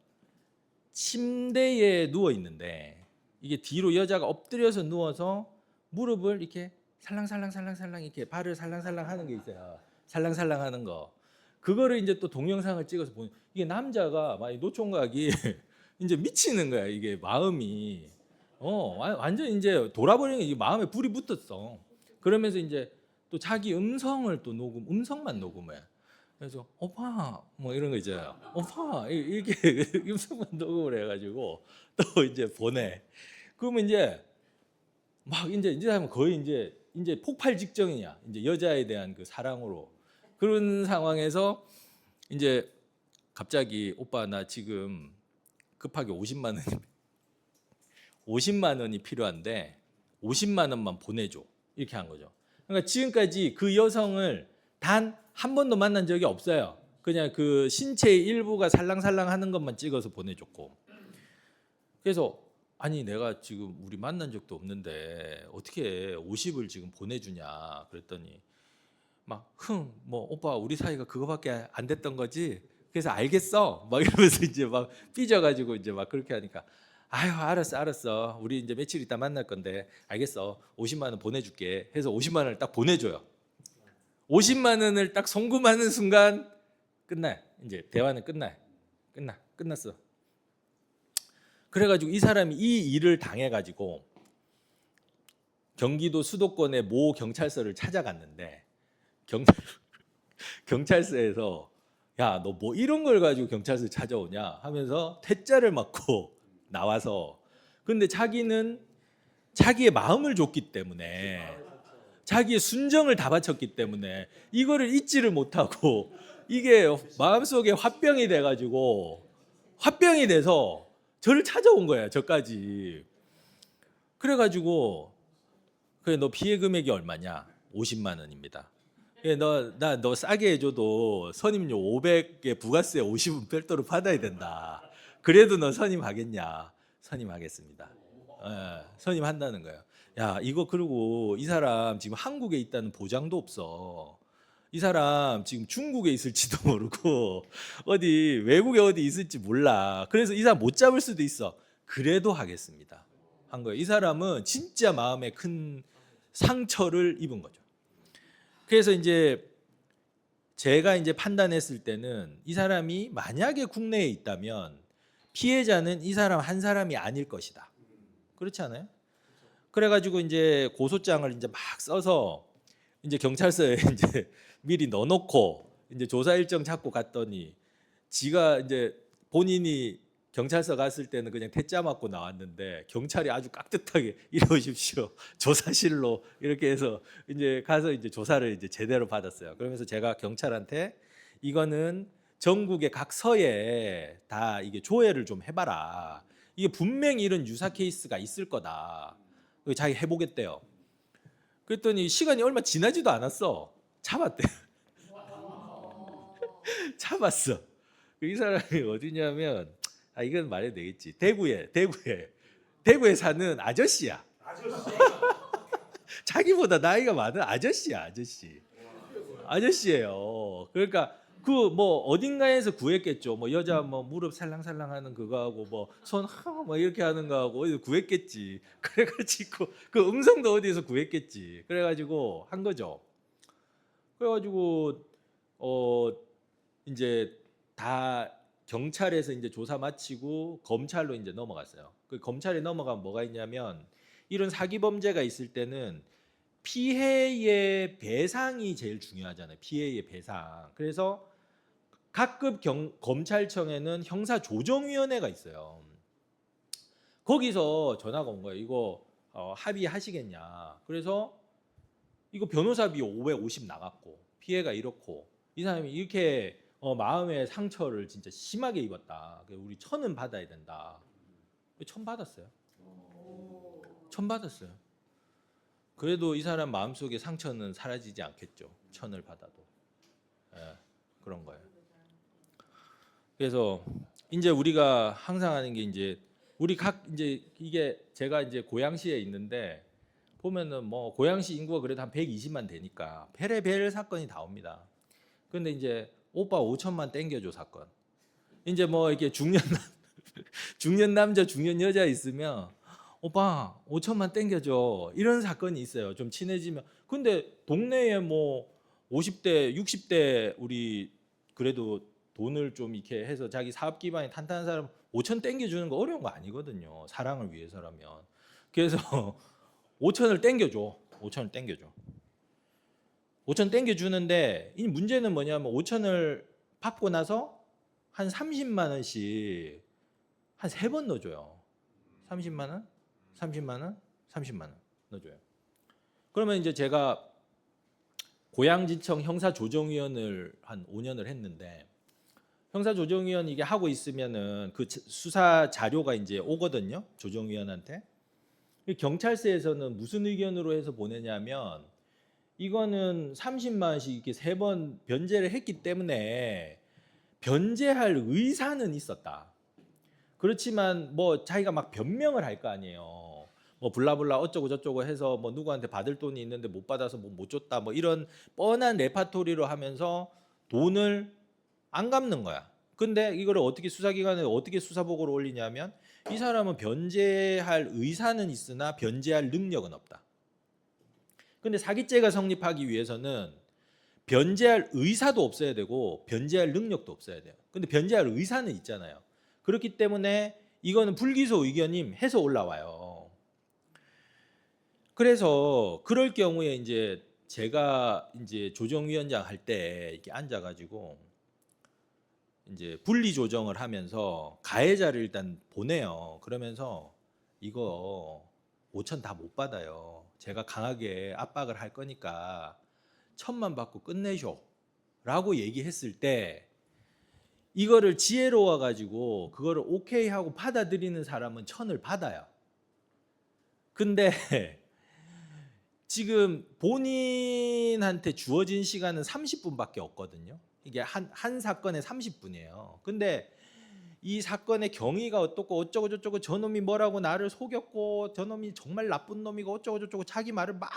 침대에 누워 있는데 이게 뒤로 여자가 엎드려서 누워서 무릎을 이렇게 살랑살랑 이렇게 발을 살랑살랑 하는 게 있어요. 살랑살랑 하는 거. 그거를 이제 또 동영상을 찍어서 보는. 이게 남자가 막 노총각이 이제 미치는 거야. 이게 마음이. 완전 이제 돌아버리는 게 마음에 불이 붙었어. 그러면서 이제 또 자기 음성을 또 음성만 녹음해. 그래서 오빠 뭐 이런 거 있잖아요. 오빠 이렇게 음성만 녹음을 해가지고 또 이제 보내. 그러면 이제 막 이제 하면 거의 이제 폭발 직전이야. 이제 여자에 대한 그 사랑으로 그런 상황에서 이제 갑자기 오빠 나 지금 급하게 50만 원이 필요한데 50만 원만 보내줘 이렇게 한 거죠. 그러니까 지금까지 그 여성을 단 한 번도 만난 적이 없어요. 그냥 그 신체의 일부가 살랑살랑 하는 것만 찍어서 보내줬고. 그래서 아니 내가 지금 우리 만난 적도 없는데 어떻게 50을 지금 보내주냐 그랬더니 막 뭐 오빠 우리 사이가 그거밖에 안 됐던 거지. 그래서 알겠어 막 이러면서 이제 막 삐져가지고 이제 막 그렇게 하니까 아유 알았어 우리 이제 며칠 있다 만날 건데 알겠어 50만 원 보내줄게 해서 50만 원을 딱 보내줘요. 50만 원을 딱 송금하는 순간 끝나. 이제 대화는 끝났어. 그래가지고 이 사람이 이 일을 당해가지고 경기도 수도권의 모 경찰서를 찾아갔는데 경찰서에서 야 너 뭐 이런 걸 가지고 경찰서 찾아오냐 하면서 퇴짜를 맞고 나와서 근데 자기는 자기의 마음을 줬기 때문에 자기의 순정을 다 바쳤기 때문에 이거를 잊지를 못하고 이게 마음속에 화병이 돼가지고 화병이 돼서 저를 찾아온 거야 저까지. 그래가지고 그래 너 피해 금액이 얼마냐? 50만 원입니다. 그래 너 싸게 해줘도 선임료 500에 부가세 50은 별도로 받아야 된다. 그래도 너 선임하겠냐? 선임하겠습니다. 선임한다는 거예요. 야 이거 그리고 이 사람 지금 한국에 있다는 보장도 없어. 이 사람 지금 중국에 있을지도 모르고 어디 외국에 어디 있을지 몰라. 그래서 이 사람 못 잡을 수도 있어. 그래도 하겠습니다. 한 거예요. 이 사람은 진짜 마음에 큰 상처를 입은 거죠. 그래서 이제 제가 이제 판단했을 때는 이 사람이 만약에 국내에 있다면 피해자는 이 사람 한 사람이 아닐 것이다. 그렇지 않아요? 그래가지고 이제 고소장을 이제 막 써서 이제 경찰서에 이제 미리 넣어놓고 이제 조사 일정 잡고 갔더니 지가 이제 본인이 경찰서 갔을 때는 그냥 퇴짜 맞고 나왔는데 경찰이 아주 깍듯하게 이리 오십시오 조사실로 이렇게 해서 이제 가서 이제 조사를 이제 제대로 받았어요. 그러면서 제가 경찰한테 이거는 전국의 각 서에 다 이게 조회를 좀 해봐라. 이게 분명히 이런 유사 케이스가 있을 거다. 자기 해보겠대요. 그랬더니 시간이 얼마 지나지도 않았어. 잡았대. 잡았어. 이 사람이 어디냐면 이건 말해도 되겠지. 대구에 사는 아저씨야. 자기보다 나이가 많은 아저씨야, 아저씨. 아저씨예요. 그러니까 그 뭐 어딘가에서 구했겠죠. 뭐 여자 뭐 무릎 살랑살랑 하는 그거하고 뭐 손 뭐 이렇게 하는 거하고 어디서 구했겠지. 그래가지고 그 음성도 어디서 구했겠지. 그래가지고 한 거죠. 그래가지고 이제 다 경찰에서 이제 조사 마치고 검찰로 이제 넘어갔어요. 그 검찰에 넘어가면 뭐가 있냐면 이런 사기 범죄가 있을 때는 피해의 배상이 제일 중요하잖아요. 피해의 배상. 그래서 각급 검찰청에는 형사조정위원회가 있어요. 거기서 전화가 온 거예요. 이거 합의하시겠냐. 그래서 이거 변호사비 550 나갔고 피해가 이렇고 이 사람이 이렇게 마음의 상처를 진짜 심하게 입었다. 우리 1,000은 받아야 된다. 1,000 받았어요. 1,000 받았어요. 그래도 이 사람 마음속에 상처는 사라지지 않겠죠. 1,000을 받아도. 예, 그런 거예요. 그래서 이제 우리가 항상 하는 게 이제 우리 각 이제 이게 제가 이제 고양시에 있는데 보면은 뭐 고양시 인구가 그래도 한 120만 되니까 별의별 사건이 다 옵니다. 근데 이제 오빠 5천만 땡겨줘 사건. 이제 뭐 이렇게 중년 남자 중년 여자 있으면 오빠 5천만 땡겨줘 이런 사건이 있어요. 좀 친해지면. 근데 동네에 뭐 50대 60대 우리 그래도 돈을 좀 이렇게 해서 자기 사업 기반이 탄탄한 사람 5천 땡겨주는 거 어려운 거 아니거든요. 사랑을 위해서라면. 그래서 5천을 땡겨줘. 5천을 땡겨줘. 5천 땡겨주는데 이 문제는 뭐냐면 5천을 받고 나서 한 30만 원씩 한 3번 넣어줘요. 30만 원, 30만 원, 30만 원 넣어줘요. 그러면 이제 제가 고양지청 형사조정위원을 한 5년을 했는데 형사조정위원 이게 하고 있으면은 그 수사 자료가 이제 오거든요. 조정위원한테. 경찰서에서는 무슨 의견으로 해서 보내냐면 이거는 30만 원씩 이렇게 3번 변제를 했기 때문에 변제할 의사는 있었다. 그렇지만 뭐 자기가 막 변명을 할 거 아니에요. 뭐 블라블라 어쩌고 저쩌고 해서 뭐 누구한테 받을 돈이 있는데 못 받아서 뭐 못 줬다 뭐 이런 뻔한 레파토리로 하면서 돈을 안 갚는 거야. 근데 이거를 어떻게 수사기관에 어떻게 수사보고를 올리냐면 이 사람은 변제할 의사는 있으나 변제할 능력은 없다. 근데 사기죄가 성립하기 위해서는 변제할 의사도 없어야 되고 변제할 능력도 없어야 돼요. 근데 변제할 의사는 있잖아요. 그렇기 때문에 이거는 불기소 의견임 해서 올라와요. 그래서 그럴 경우에 이제 제가 이제 조정위원장 할 때 이렇게 앉아가지고 이제 분리 조정을 하면서 가해자를 일단 보내요. 그러면서 이거 5천 다 못 받아요. 제가 강하게 압박을 할 거니까 1,000만 받고 끝내쇼 라고 얘기했을 때 이거를 지혜로워 가지고 그거를 오케이 하고 받아들이는 사람은 1,000을 받아요. 근데 지금 본인한테 주어진 시간은 30분밖에 없거든요. 이게 한 사건에 30분이에요. 근데 이 사건의 경위가 어떻고 어쩌고 저쩌고 저놈이 뭐라고 나를 속였고 저놈이 정말 나쁜 놈이고 어쩌고 저쩌고 자기 말을 막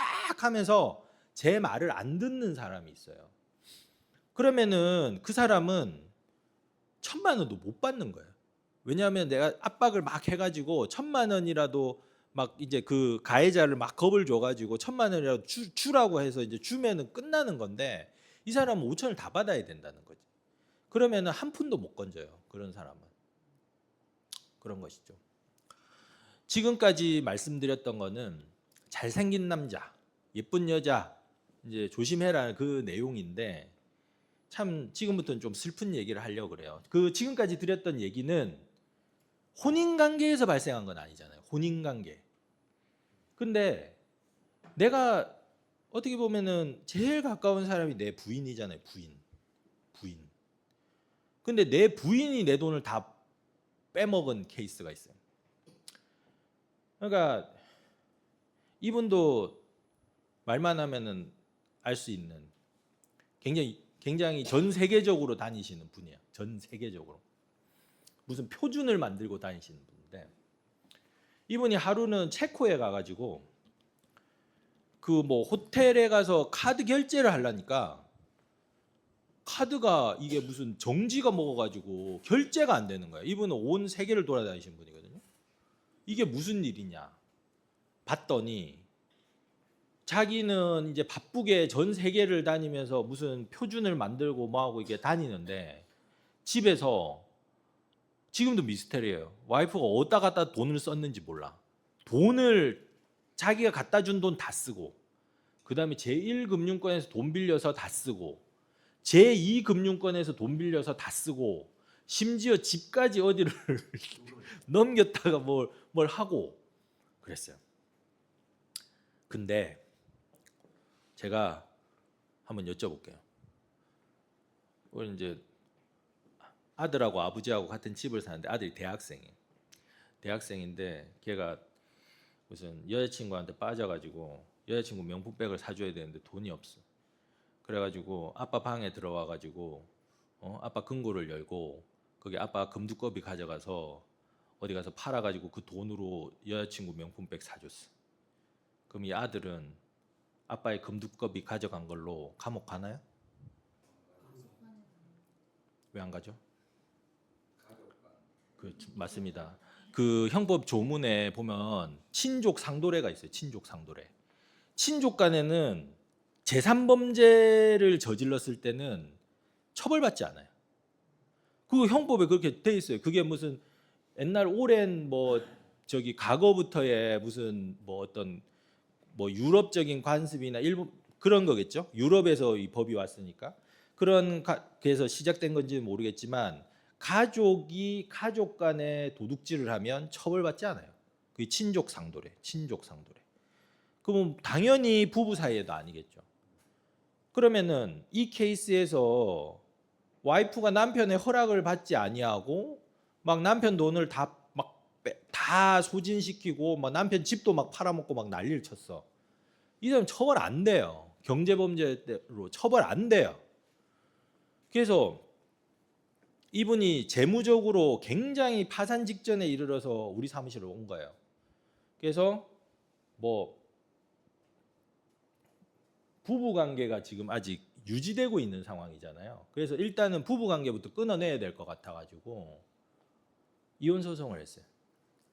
하면서 제 말을 안 듣는 사람이 있어요. 그러면은 그 사람은 1,000만 원도 못 받는 거예요. 왜냐하면 내가 압박을 막 해가지고 1,000만 원이라도 막 이제 그 가해자를 막 겁을 줘가지고 1,000만 원이라도 주라고 해서 이제 주면은 끝나는 건데 이 사람은 5천을 다 받아야 된다는 거지. 그러면은 한 푼도 못 건져요. 그런 사람은. 그런 것이죠. 지금까지 말씀드렸던 거는 잘생긴 남자, 예쁜 여자 이제 조심해라 그 내용인데 참 지금부터는 좀 슬픈 얘기를 하려고 그래요. 그 지금까지 드렸던 얘기는 혼인 관계에서 발생한 건 아니잖아요. 혼인 관계. 근데 내가 어떻게 보면은 제일 가까운 사람이 내 부인이잖아요. 부인. 근데 내 부인이 내 돈을 다 빼먹은 케이스가 있어요. 그러니까 이분도 말만 하면은 알 수 있는 굉장히 전 세계적으로 다니시는 분이에요. 전 세계적으로 무슨 표준을 만들고 다니시는 분인데 이분이 하루는 체코에 가가지고 그 뭐 호텔에 가서 카드 결제를 하려니까 카드가 이게 무슨 정지가 먹어가지고 결제가 안 되는 거예요. 이분은 온 세계를 돌아다니신 분이거든요. 이게 무슨 일이냐 봤더니 자기는 이제 바쁘게 전 세계를 다니면서 무슨 표준을 만들고 뭐하고 이게 다니는데 집에서 지금도 미스테리예요. 와이프가 어디다 갖다 돈을 썼는지 몰라. 돈을 자기가 갖다 준 돈 다 쓰고 그 다음에 제1금융권에서 돈 빌려서 다 쓰고 제2금융권에서 돈 빌려서 다 쓰고 심지어 집까지 어디를 넘겼다가 뭘 하고 그랬어요. 근데 제가 한번 여쭤볼게요. 우리 이제 아들하고 아버지하고 같은 집을 사는데 아들이 대학생이에요. 대학생인데 걔가 무슨 여자친구한테 빠져가지고 여자친구 명품백을 사줘야 되는데 돈이 없어. 그래가지고 아빠 방에 들어와가지고 아빠 금고를 열고 거기 아빠 금두꺼비 가져가서 어디 가서 팔아가지고 그 돈으로 여자친구 명품백 사줬어. 그럼 이 아들은 아빠의 금두꺼비 가져간 걸로 감옥 가나요? 왜 안 가죠? 맞습니다. 그 형법 조문에 보면 친족 상도례가 있어요. 친족 상도례. 친족 간에는 재산범죄를 저질렀을 때는 처벌받지 않아요. 그 형법에 그렇게 돼 있어요. 그게 무슨 옛날 오랜 뭐 저기 과거부터의 무슨 뭐 어떤 뭐 유럽적인 관습이나 일본 그런 거겠죠. 유럽에서 이 법이 왔으니까 그래서 시작된 건지는 모르겠지만 가족이 가족 간에 도둑질을 하면 처벌받지 않아요. 그게 친족 상도례. 그럼 당연히 부부 사이에도 아니겠죠. 그러면은 이 케이스에서 와이프가 남편의 허락을 받지 아니하고 막 남편 돈을 다 소진시키고 막 남편 집도 막 팔아먹고 막 난리를 쳤어. 이 사람 처벌 안 돼요. 경제범죄로 처벌 안 돼요. 그래서 이분이 재무적으로 굉장히 파산 직전에 이르러서 우리 사무실로 온 거예요. 그래서 뭐 부부 관계가 지금 아직 유지되고 있는 상황이잖아요. 그래서 일단은 부부 관계부터 끊어내야 될 것 같아가지고 이혼 소송을 했어요.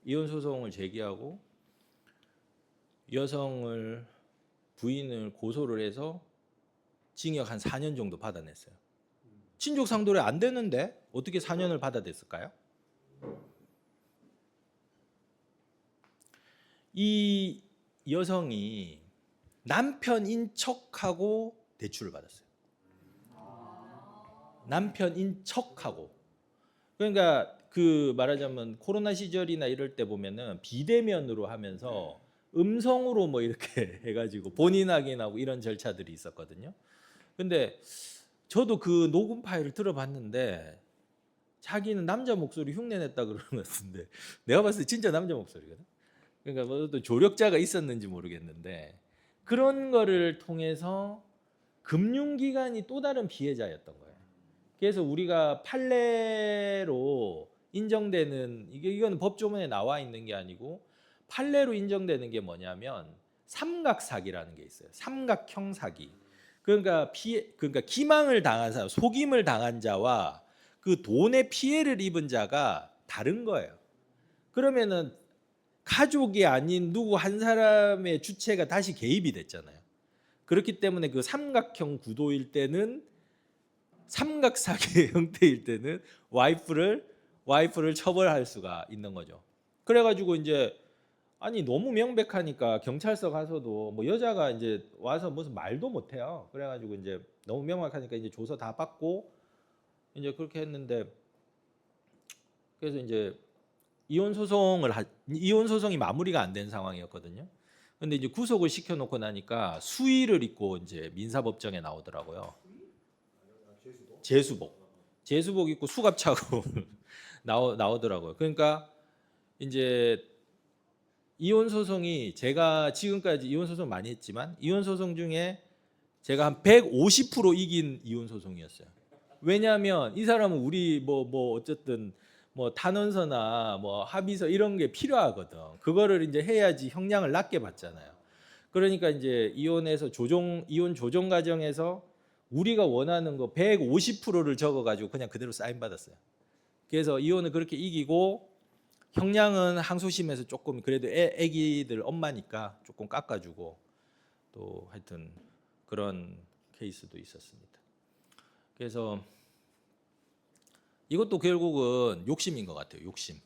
이혼 소송을 제기하고 부인을 고소를 해서 징역 한 4년 정도 받아냈어요. 친족 상도례 안 되는데 어떻게 4년을 받아냈을까요? 이 여성이 남편인 척하고 대출을 받았어요. 남편인 척하고. 그러니까 그 말하자면 코로나 시절이나 이럴 때 보면은 비대면으로 하면서 음성으로 뭐 이렇게 해가지고 본인 확인하고 이런 절차들이 있었거든요. 근데 저도 그 녹음 파일을 들어봤는데 자기는 남자 목소리 흉내냈다 그러는 것 같은데 내가 봤을 때 진짜 남자 목소리거든. 그러니까 뭐 또 조력자가 있었는지 모르겠는데 그런 거를 통해서 금융기관이 또 다른 피해자였던 거예요. 그래서 우리가 판례로 인정되는 이거는 법조문에 나와 있는 게 아니고 판례로 인정되는 게 뭐냐면 삼각 사기라는 게 있어요. 삼각형 사기. 그러니까 기망을 당한 사람, 속임을 당한 자와 그 돈의 피해를 입은 자가 다른 거예요. 그러면은 가족이 아닌 누구 한 사람의 주체가 다시 개입이 됐잖아요. 그렇기 때문에 그 삼각형 구도일 때는 삼각사기의 형태일 때는 와이프를 와이프를 처벌할 수가 있는 거죠. 그래가지고 이제 아니 너무 명백하니까 경찰서 가서도 뭐 여자가 이제 와서 무슨 말도 못해요. 그래가지고 이제 너무 명확하니까 이제 조서 다 받고 이제 그렇게 했는데 그래서 이제 이혼 소송이 마무리가 안 된 상황이었거든요. 근데 이제 구속을 시켜놓고 나니까 수의를 입고 이제 민사법정에 나오더라고요. 제수복 입고 수갑 차고 나오더라고요. 그러니까 이제 이혼 소송이 제가 지금까지 이혼 소송 많이 했지만 이혼 소송 중에 제가 한 150% 이긴 이혼 소송이었어요. 왜냐하면 이 사람은 우리 뭐 어쨌든 뭐 탄원서나 뭐 합의서 이런 게 필요하거든. 그거를 이제 해야지 형량을 낮게 받잖아요. 그러니까 이제 이혼 조정 과정에서 우리가 원하는 거 150%를 적어가지고 그냥 그대로 사인 받았어요. 그래서 이혼을 그렇게 이기고 형량은 항소심에서 조금 그래도 애기들 엄마니까 조금 깎아주고 또 하여튼 그런 케이스도 있었습니다. 그래서 이것도 결국은 욕심인 것 같아요. 욕심.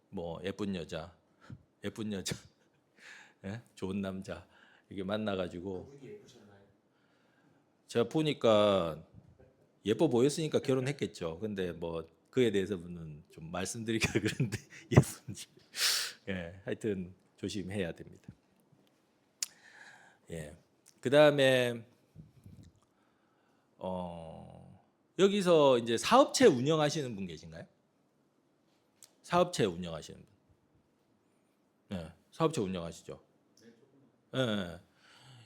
뭐 예쁜 여자, 예? 좋은 남자 이게 만나가지고 제가 보니까 예뻐 보였으니까 결혼했겠죠. 근데 뭐 그에 대해서는 좀 말씀드리기가 그런데 예쁜지 하여튼 조심해야 됩니다. 그 다음에 여기서 이제 사업체 운영하시는 분 계신가요? 사업체 운영하시는 분. 사업체 운영하시죠.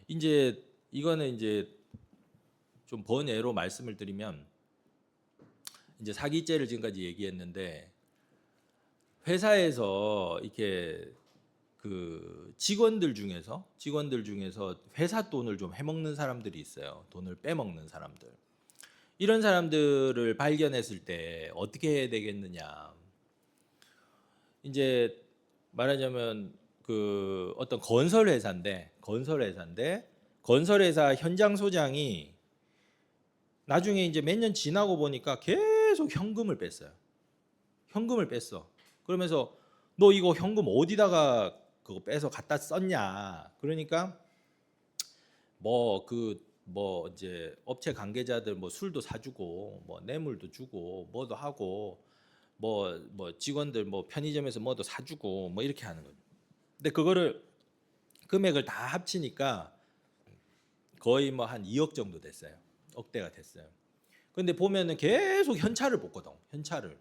이제 이거는 이제 좀 번외로 말씀을 드리면 이제 사기죄를 지금까지 얘기했는데 회사에서 이렇게 그 직원들 중에서 회사 돈을 좀 해먹는 사람들이 있어요. 돈을 빼먹는 사람들. 이런 사람들을 발견했을 때 어떻게 해야 되겠느냐. 이제 말하자면 그 어떤 건설회사 현장 소장이 나중에 이제 몇 년 지나고 보니까 계속 현금을 뺐어요. 현금을 뺐어. 그러면서 너 이거 현금 어디다가 그거 빼서 갖다 썼냐. 그러니까 뭐 이제 업체 관계자들 뭐 술도 사주고 뭐 뇌물도 주고 뭐도 하고 뭐 직원들 뭐 편의점에서 뭐도 사주고 뭐 이렇게 하는 거죠. 근데 그거를 금액을 다 합치니까 거의 뭐 한 2억 정도 됐어요. 억대가 됐어요. 근데 보면은 계속 현찰을 뽑거든. 현찰을.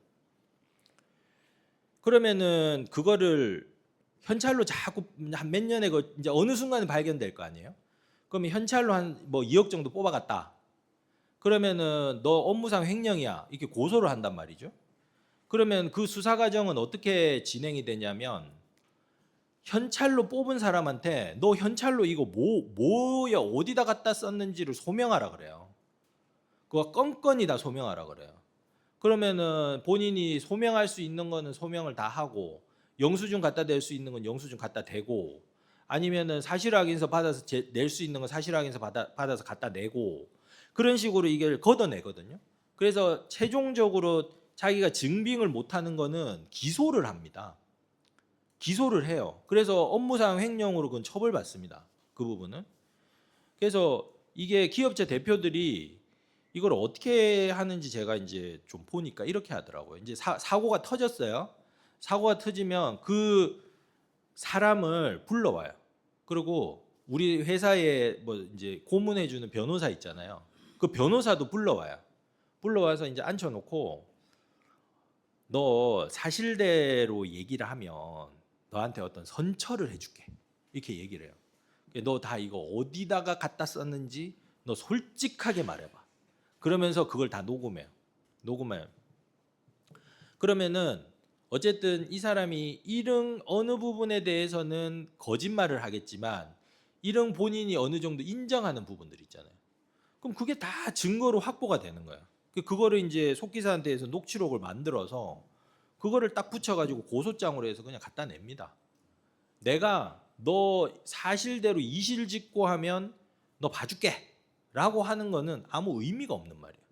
그러면은 그거를 현찰로 자꾸 한 몇 년에 이제 어느 순간에 발견될 거 아니에요? 그러면 현찰로 한 뭐 2억 정도 뽑아갔다. 그러면은 너 업무상 횡령이야. 이렇게 고소를 한단 말이죠. 그러면 그 수사 과정은 어떻게 진행이 되냐면 현찰로 뽑은 사람한테 너 현찰로 이거 뭐야 어디다 갖다 썼는지를 소명하라 그래요. 그거 건건이 다 소명하라 그래요. 그러면은 본인이 소명할 수 있는 거는 소명을 다 하고 영수증 갖다 댈 수 있는 건 영수증 갖다 대고 아니면은 사실확인서 받아서 낼 수 있는 건 사실확인서 받아서 갖다 내고 그런 식으로 이걸 걷어내거든요. 그래서 최종적으로 자기가 증빙을 못하는 거는 기소를 합니다. 기소를 해요. 그래서 업무상 횡령으로 그건 처벌받습니다. 그 부분은. 그래서 이게 기업체 대표들이 이걸 어떻게 하는지 제가 이제 좀 보니까 이렇게 하더라고요. 이제 사고가 터졌어요. 사고가 터지면 그 사람을 불러와요. 그리고 우리 회사에 뭐 이제 고문해 주는 변호사 있잖아요. 그 변호사도 불러와요. 불러와서 이제 앉혀놓고 너 사실대로 얘기를 하면 너한테 어떤 선처를 해줄게. 이렇게 얘기를 해요. 너 다 이거 어디다가 갖다 썼는지 너 솔직하게 말해봐. 그러면서 그걸 다 녹음해요. 그러면은 어쨌든 이 사람이 일흥 어느 부분에 대해서는 거짓말을 하겠지만 일흥 본인이 어느 정도 인정하는 부분들 있잖아요. 그럼 그게 다 증거로 확보가 되는 거예요. 그거를 이제 속기사한테서 녹취록을 만들어서 그거를 딱 붙여가지고 고소장으로 해서 그냥 갖다 냅니다. 내가 너 사실대로 이실직고하면 너 봐줄게 라고 하는 거는 아무 의미가 없는 말이에요.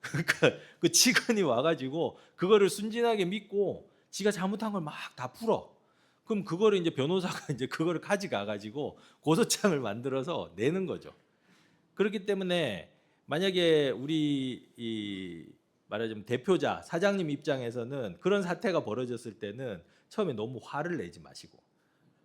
그러니까 그 직원이 와가지고 그거를 순진하게 믿고 지가 잘못한 걸 막 다 풀어. 그럼 그거를 이제 변호사가 이제 그거를 가져가가지고 고소장을 만들어서 내는 거죠. 그렇기 때문에 만약에 우리 이 말하자면 대표자 사장님 입장에서는 그런 사태가 벌어졌을 때는 처음에 너무 화를 내지 마시고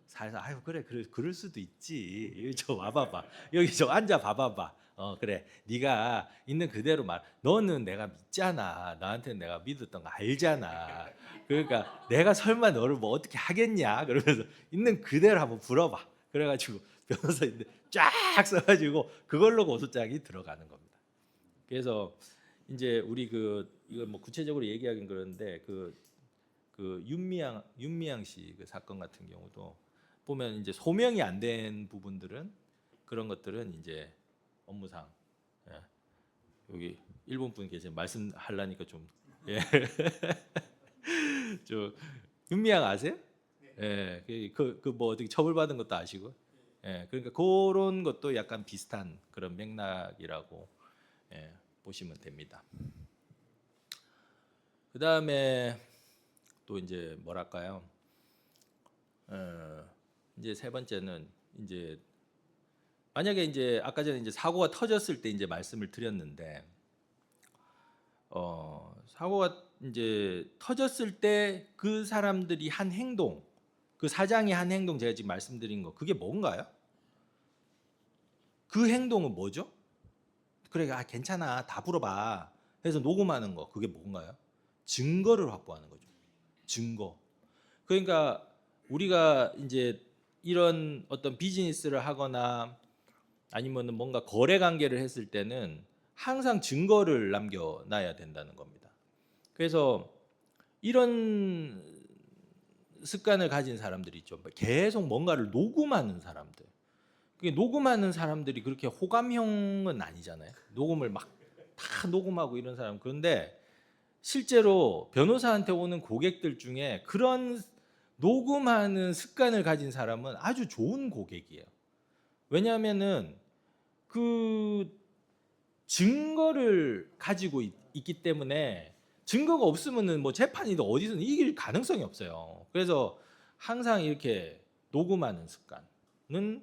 살살 아유 그래 그럴 수도 있지. 여기 저 와봐봐. 여기 저 앉아 봐봐봐. 그래 네가 있는 그대로 말. 너는 내가 믿잖아. 나한테는 내가 믿었던 거 알잖아. 그러니까 내가 설마 너를 뭐 어떻게 하겠냐. 그러면서 있는 그대로 한번 불어봐. 그래가지고 변호사인데 쫙 써가지고 그걸로 고소장이 들어가는 겁니다. 그래서 이제 우리 이거 뭐 구체적으로 얘기하긴 그러는데 그 윤미향 씨 그 사건 같은 경우도 보면 이제 소명이 안 된 부분들은 그런 것들은 이제 업무상 예. 여기 일본 분 계세요. 말씀하려니까 좀 예. 저 윤미향 아세요? 예. 뭐 어떻게 처벌받은 것도 아시고. 예. 그러니까 그런 것도 약간 비슷한 그런 맥락이라고 예, 보시면 됩니다. 그다음에 또 이제 뭐랄까요? 이제 세 번째는 이제 만약에 이제 아까 전에 이제 사고가 터졌을 때 이제 말씀을 드렸는데 사고가 이제 터졌을 때 그 사람들이 한 행동, 그 사장이 한 행동 제가 지금 말씀드린 거 그게 뭔가요? 그 행동은 뭐죠? 그래 괜찮아 다 불어봐 해서 녹음하는 거 그게 뭔가요? 증거를 확보하는 거죠. 증거. 그러니까 우리가 이제 이런 어떤 비즈니스를 하거나 아니면 뭔가 거래 관계를 했을 때는 항상 증거를 남겨놔야 된다는 겁니다. 그래서 이런 습관을 가진 사람들이 있죠. 계속 뭔가를 녹음하는 사람들. 그게 녹음하는 사람들이 그렇게 호감형은 아니잖아요. 녹음을 막 다 녹음하고 이런 사람. 그런데 실제로 변호사한테 오는 고객들 중에 그런 녹음하는 습관을 가진 사람은 아주 좋은 고객이에요. 왜냐하면은 그 증거를 가지고 있기 때문에 증거가 없으면은 뭐 재판이든 어디서든 이길 가능성이 없어요. 그래서 항상 이렇게 녹음하는 습관은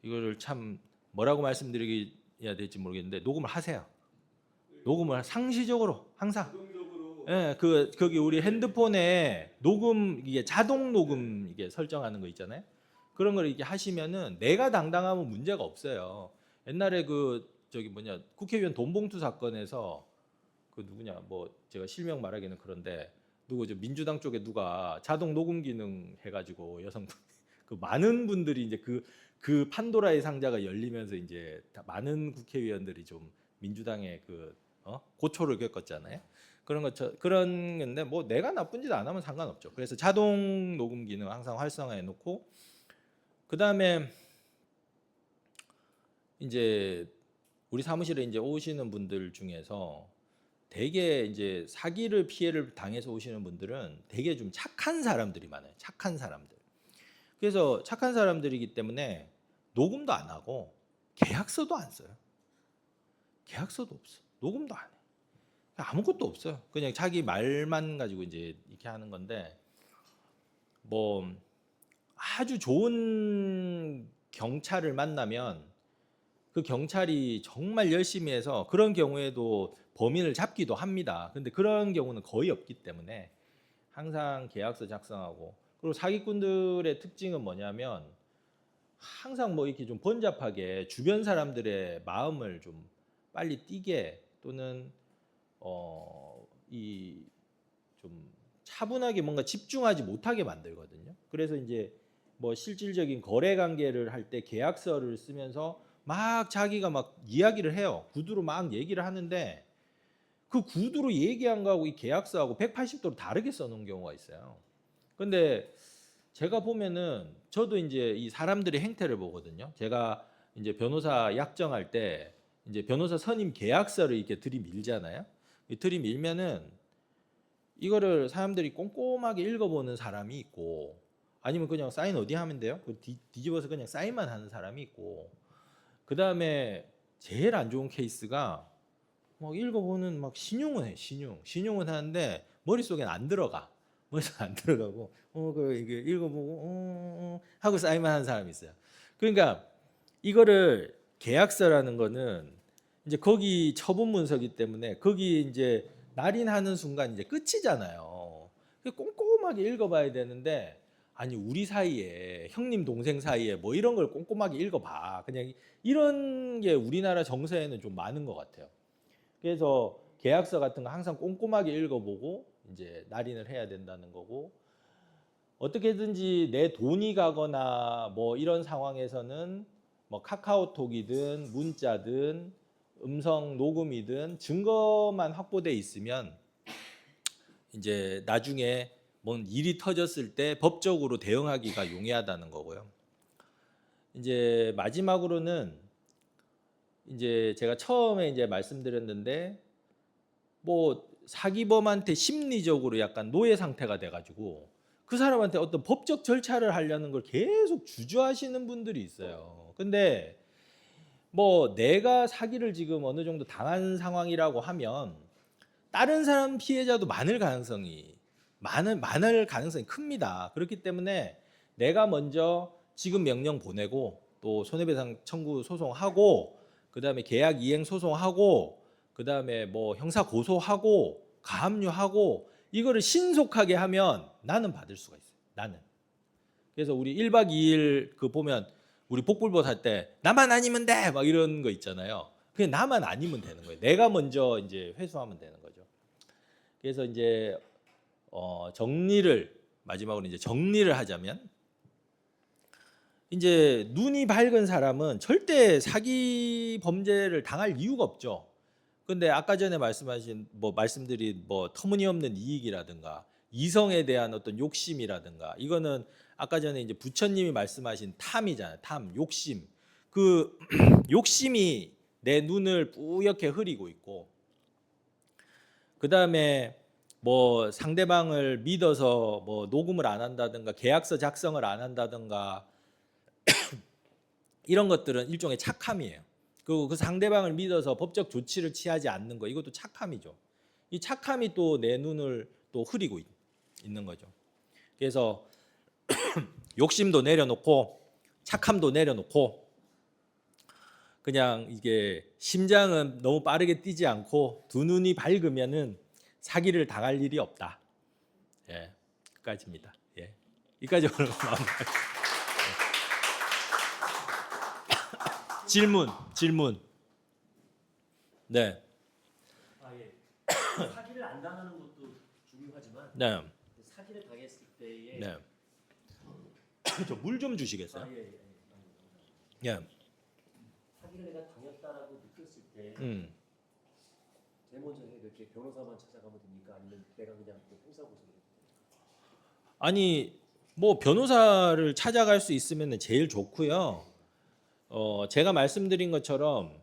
이거를 참 뭐라고 말씀드려야 될지 모르겠는데 녹음을 하세요. 녹음을 상시적으로 항상. 예, 거기 우리 핸드폰에 녹음 이게 자동 녹음 이게 설정하는 거 있잖아요. 그런 걸 이렇게 하시면은 내가 당당하면 문제가 없어요. 옛날에 그 저기 뭐냐 국회의원 돈봉투 사건에서 그 누구냐 뭐 제가 실명 말하기는 그런데 누구 저 민주당 쪽에 누가 자동 녹음 기능 해가지고 여성분 그 많은 분들이 이제 그 판도라의 상자가 열리면서 이제 많은 국회의원들이 좀 민주당의 고초를 겪었잖아요. 그런 건데 뭐 내가 나쁜 짓 안 하면 상관없죠. 그래서 자동 녹음 기능 항상 활성화해 놓고 그다음에 이제 우리 사무실에 이제 오시는 분들 중에서 되게 이제 사기를 피해를 당해서 오시는 분들은 되게 좀 착한 사람들이 많아요. 착한 사람들. 그래서 착한 사람들이기 때문에 녹음도 안 하고 계약서도 안 써요. 계약서도 없어. 녹음도 안 해. 아무것도 없어요. 그냥 자기 말만 가지고 이제 이렇게 하는 건데 뭐 아주 좋은 경찰을 만나면 그 경찰이 정말 열심히 해서 그런 경우에도 범인을 잡기도 합니다. 근데 그런 경우는 거의 없기 때문에 항상 계약서 작성하고 그리고 사기꾼들의 특징은 뭐냐면 항상 뭐 이렇게 좀 번잡하게 주변 사람들의 마음을 좀 빨리 뛰게 또는 이 좀 차분하게 뭔가 집중하지 못하게 만들거든요. 그래서 이제 뭐 실질적인 거래 관계를 할 때 계약서를 쓰면서 막 자기가 막 이야기를 해요. 구두로 막 얘기를 하는데 그 구두로 얘기한 거하고 이 계약서하고 180도로 다르게 써놓은 경우가 있어요. 근데 제가 보면은 저도 이제 이 사람들의 행태를 보거든요. 제가 이제 변호사 약정할 때 이제 변호사 선임 계약서를 이렇게 들이밀잖아요. 들이밀면은 이거를 사람들이 꼼꼼하게 읽어보는 사람이 있고 아니면 그냥 사인 어디 하면 돼요? 뒤집어서 그냥 사인만 하는 사람이 있고 그 다음에 제일 안 좋은 케이스가 막 읽어보는 막 신용은 해. 신용은 하는데 머릿속엔 안 들어가. 머릿속에 안 들어가고 이게 읽어보고 하고 사인만 하는 사람이 있어요. 그러니까 이거를 계약서라는 거는 이제 거기 처분 문서기 때문에 거기 이제 날인하는 순간 이제 끝이잖아요. 꼼꼼하게 읽어봐야 되는데 아니 우리 사이에 형님 동생 사이에 뭐 이런 걸 꼼꼼하게 읽어봐. 그냥 이런 게 우리나라 정서에는 좀 많은 것 같아요. 그래서 계약서 같은 거 항상 꼼꼼하게 읽어보고 이제 날인을 해야 된다는 거고 어떻게든지 내 돈이 가거나 뭐 이런 상황에서는 뭐 카카오톡이든 문자든 음성 녹음이든 증거만 확보돼 있으면 이제 나중에 뭔 일이 터졌을 때 법적으로 대응하기가 용이하다는 거고요. 이제 마지막으로는 이제 제가 처음에 이제 말씀드렸는데 뭐 사기범한테 심리적으로 약간 노예 상태가 돼가지고 그 사람한테 어떤 법적 절차를 하려는 걸 계속 주저하시는 분들이 있어요. 근데 뭐 내가 사기를 지금 어느 정도 당한 상황이라고 하면 다른 사람 피해자도 많을 가능성이 큽니다. 그렇기 때문에 내가 먼저 지급 명령 보내고 또 손해배상 청구 소송하고 그다음에 계약 이행 소송하고 그다음에 뭐 형사 고소하고 가압류하고 이거를 신속하게 하면 나는 받을 수가 있어요. 나는. 그래서 우리 1박 2일 그 보면 우리 복불복 할 때 나만 아니면 돼 막 이런 거 있잖아요. 그냥 나만 아니면 되는 거예요. 내가 먼저 이제 회수하면 되는 거죠. 그래서 이제 마지막으로 이제 정리를 하자면 이제 눈이 밝은 사람은 절대 사기 범죄를 당할 이유가 없죠. 근데 아까 전에 말씀드린 뭐 터무니없는 이익이라든가 이성에 대한 어떤 욕심이라든가 이거는 아까 전에 이제 부처님이 말씀하신 탐이잖아요. 탐, 욕심. 그 욕심이 내 눈을 뿌옇게 흐리고 있고 그다음에 뭐 상대방을 믿어서 뭐 녹음을 안 한다든가 계약서 작성을 안 한다든가 이런 것들은 일종의 착함이에요. 그리고 그 상대방을 믿어서 법적 조치를 취하지 않는 거 이것도 착함이죠. 이 착함이 또 내 눈을 또 흐리고 있는 거죠. 그래서 욕심도 내려놓고 착함도 내려놓고 그냥 이게 심장은 너무 빠르게 뛰지 않고 두 눈이 밝으면은 사기를 당할 일이 없다. 예, 끝까지입니다. 예, 여기까지 오늘 질문. 네. 예. 사기를 안 당하는 것도 중요하지만 네. 사기를 당했을 때에 네. 저 물 좀 주시겠어요? 예. 사기를 내가 당했다라고 느꼈을 때 제일 먼저 이렇게 변호사만 찾아가면 됩니까? 아니면 내가 그냥 형사고소를 해요? 아니 뭐 변호사를 찾아갈 수 있으면 제일 좋고요. 제가 말씀드린 것처럼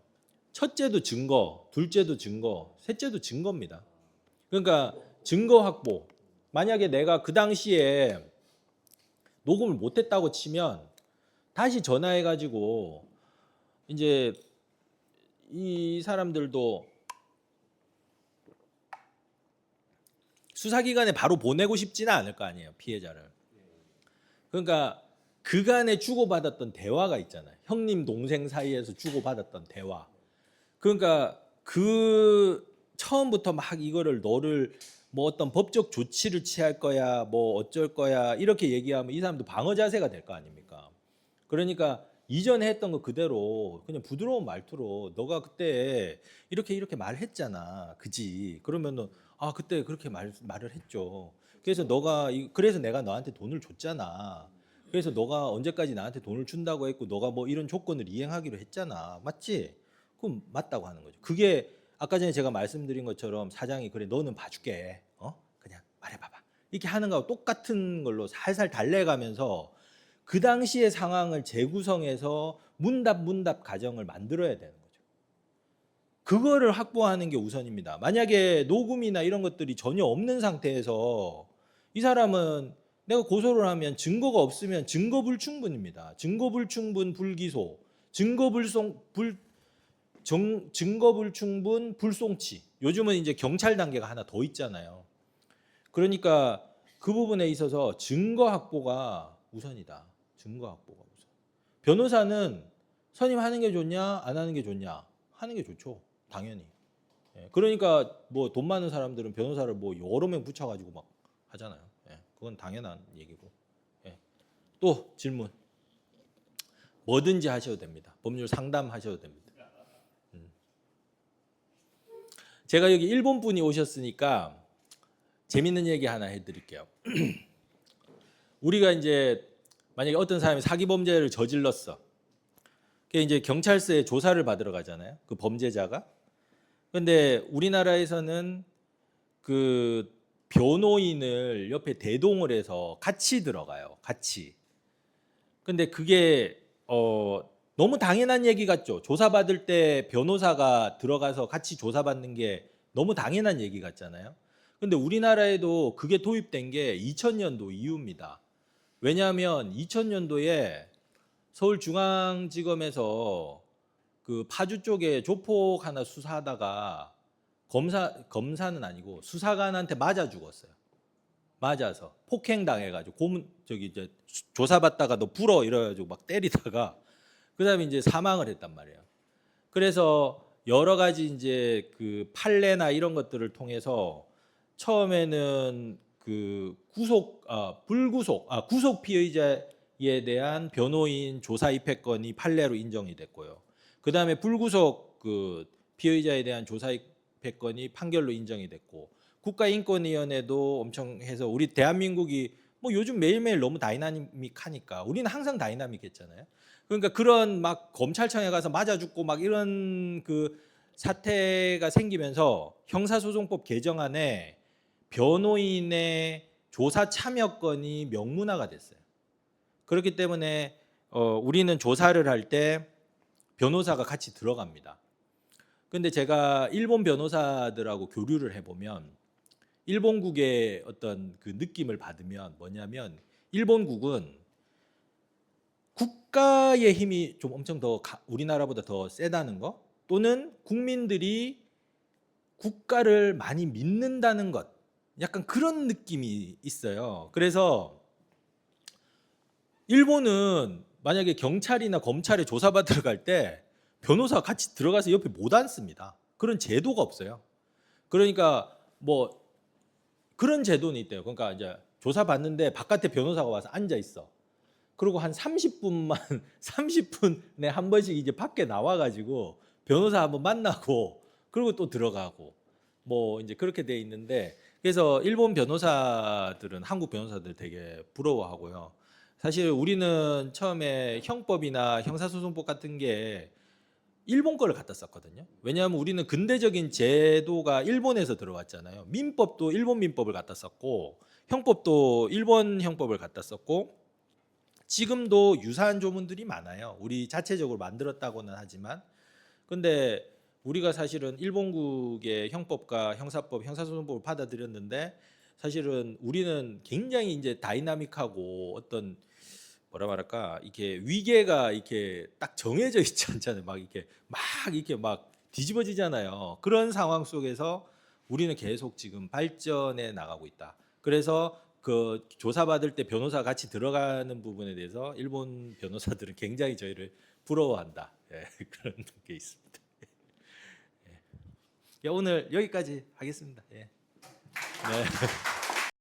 첫째도 증거, 둘째도 증거, 셋째도 증거입니다. 그러니까 증거 확보. 만약에 내가 그 당시에 녹음을 못했다고 치면 다시 전화해가지고 이제 이 사람들도 수사기관에 바로 보내고 싶지는 않을 거 아니에요, 피해자를. 그러니까 그간에 주고받았던 대화가 있잖아요. 형님 동생 사이에서 주고받았던 대화. 그러니까 그 처음부터 막 이거를 너를 뭐 어떤 법적 조치를 취할 거야, 뭐 어쩔 거야 이렇게 얘기하면 이 사람도 방어 자세가 될 거 아닙니까? 그러니까 이전에 했던 거 그대로 그냥 부드러운 말투로 너가 그때 이렇게 말했잖아, 그지? 그러면은 아 그때 그렇게 말을 했죠. 그래서 내가 너한테 돈을 줬잖아. 그래서 너가 언제까지 나한테 돈을 준다고 했고 너가 뭐 이런 조건을 이행하기로 했잖아. 맞지? 그럼 맞다고 하는 거죠. 그게 아까 전에 제가 말씀드린 것처럼 사장이 그래 너는 봐줄게. 그냥 말해봐봐. 이렇게 하는 거하고 똑같은 걸로 살살 달래가면서 그 당시의 상황을 재구성해서 문답 가정을 만들어야 되는 거죠. 그거를 확보하는 게 우선입니다. 만약에 녹음이나 이런 것들이 전혀 없는 상태에서 이 사람은 내가 고소를 하면 증거가 없으면 증거불충분입니다. 증거불충분 불기소, 증거불충분, 불송치. 요즘은 이제 경찰 단계가 하나 더 있잖아요. 그러니까 그 부분에 있어서 증거 확보가 우선이다. 증거 확보가 우선. 변호사는 선임 하는 게 좋냐, 안 하는 게 좋냐? 하는 게 좋죠. 당연히. 예, 그러니까 뭐 돈 많은 사람들은 변호사를 뭐 여러 명 붙여가지고 막 하잖아요. 예, 그건 당연한 얘기고. 예. 또 질문. 뭐든지 하셔도 됩니다. 법률 상담하셔도 됩니다. 제가 여기 일본 분이 오셨으니까 재밌는 얘기 하나 해드릴게요. 우리가 이제 만약에 어떤 사람이 사기 범죄를 저질렀어. 그게 이제 경찰서에 조사를 받으러 가잖아요. 그 범죄자가. 근데 우리나라에서는 그 변호인을 옆에 대동을 해서 같이 들어가요. 같이. 근데 그게 너무 당연한 얘기 같죠. 조사받을 때 변호사가 들어가서 같이 조사받는 게 너무 당연한 얘기 같잖아요. 근데 우리나라에도 그게 도입된 게 2000년도 이후입니다. 왜냐하면 2000년도에 서울중앙지검에서 그 파주 쪽에 조폭 하나 수사하다가 검사는 아니고 수사관한테 맞아 죽었어요. 맞아서 폭행 당해가지고 저기 이제 조사받다가 너 불어 이래가지고 막 때리다가 그다음에 이제 사망을 했단 말이에요. 그래서 여러 가지 이제 그 판례나 이런 것들을 통해서 처음에는 그 구속 피의자에 대한 변호인 조사 입회권이 판례로 인정이 됐고요. 그다음에 불구속 그 피의자에 대한 조사 입회권이 판결로 인정이 됐고 국가인권위원회도 엄청 해서 우리 대한민국이 뭐 요즘 매일매일 너무 다이나믹하니까 우리는 항상 다이나믹했잖아요. 그러니까 그런 막 검찰청에 가서 맞아 죽고 막 이런 그 사태가 생기면서 형사소송법 개정안에 변호인의 조사 참여권이 명문화가 됐어요. 그렇기 때문에 우리는 조사를 할 때 변호사가 같이 들어갑니다. 근데 제가 일본 변호사들하고 교류를 해보면 일본국의 어떤 그 느낌을 받으면 뭐냐면 일본국은 국가의 힘이 좀 엄청 더 우리나라보다 더 세다는 거 또는 국민들이 국가를 많이 믿는다는 것 약간 그런 느낌이 있어요. 그래서 일본은 만약에 경찰이나 검찰에 조사받으러 갈 때 변호사 같이 들어가서 옆에 못 앉습니다. 그런 제도가 없어요. 그러니까 뭐 그런 제도는 있대요. 그러니까 이제 조사받는데 바깥에 변호사가 와서 앉아 있어. 그리고 한 30분만 30분에 한 번씩 이제 밖에 나와 가지고 변호사 한번 만나고 그리고 또 들어가고 뭐 이제 그렇게 돼 있는데 그래서 일본 변호사들은 한국 변호사들 되게 부러워하고요. 사실 우리는 처음에 형법이나 형사소송법 같은 게 일본 거를 갖다 썼거든요. 왜냐하면 우리는 근대적인 제도가 일본에서 들어왔잖아요. 민법도 일본 민법을 갖다 썼고 형법도 일본 형법을 갖다 썼고 지금도 유사한 조문들이 많아요. 우리 자체적으로 만들었다고는 하지만 근데 우리가 사실은 일본국의 형법과 형사법, 형사소송법을 받아들였는데 사실은 우리는 굉장히 이제 다이나믹하고 어떤 뭐라 말할까 이렇게 위계가 이렇게 딱 정해져 있지 않잖아요. 막 뒤집어지잖아요. 그런 상황 속에서 우리는 계속 지금 발전해 나가고 있다. 그래서 그 조사받을 때 변호사 같이 들어가는 부분에 대해서 일본 변호사들은 굉장히 저희를 부러워한다. 예, 그런 게 있습니다. 예. 오늘 여기까지 하겠습니다. 예. 네.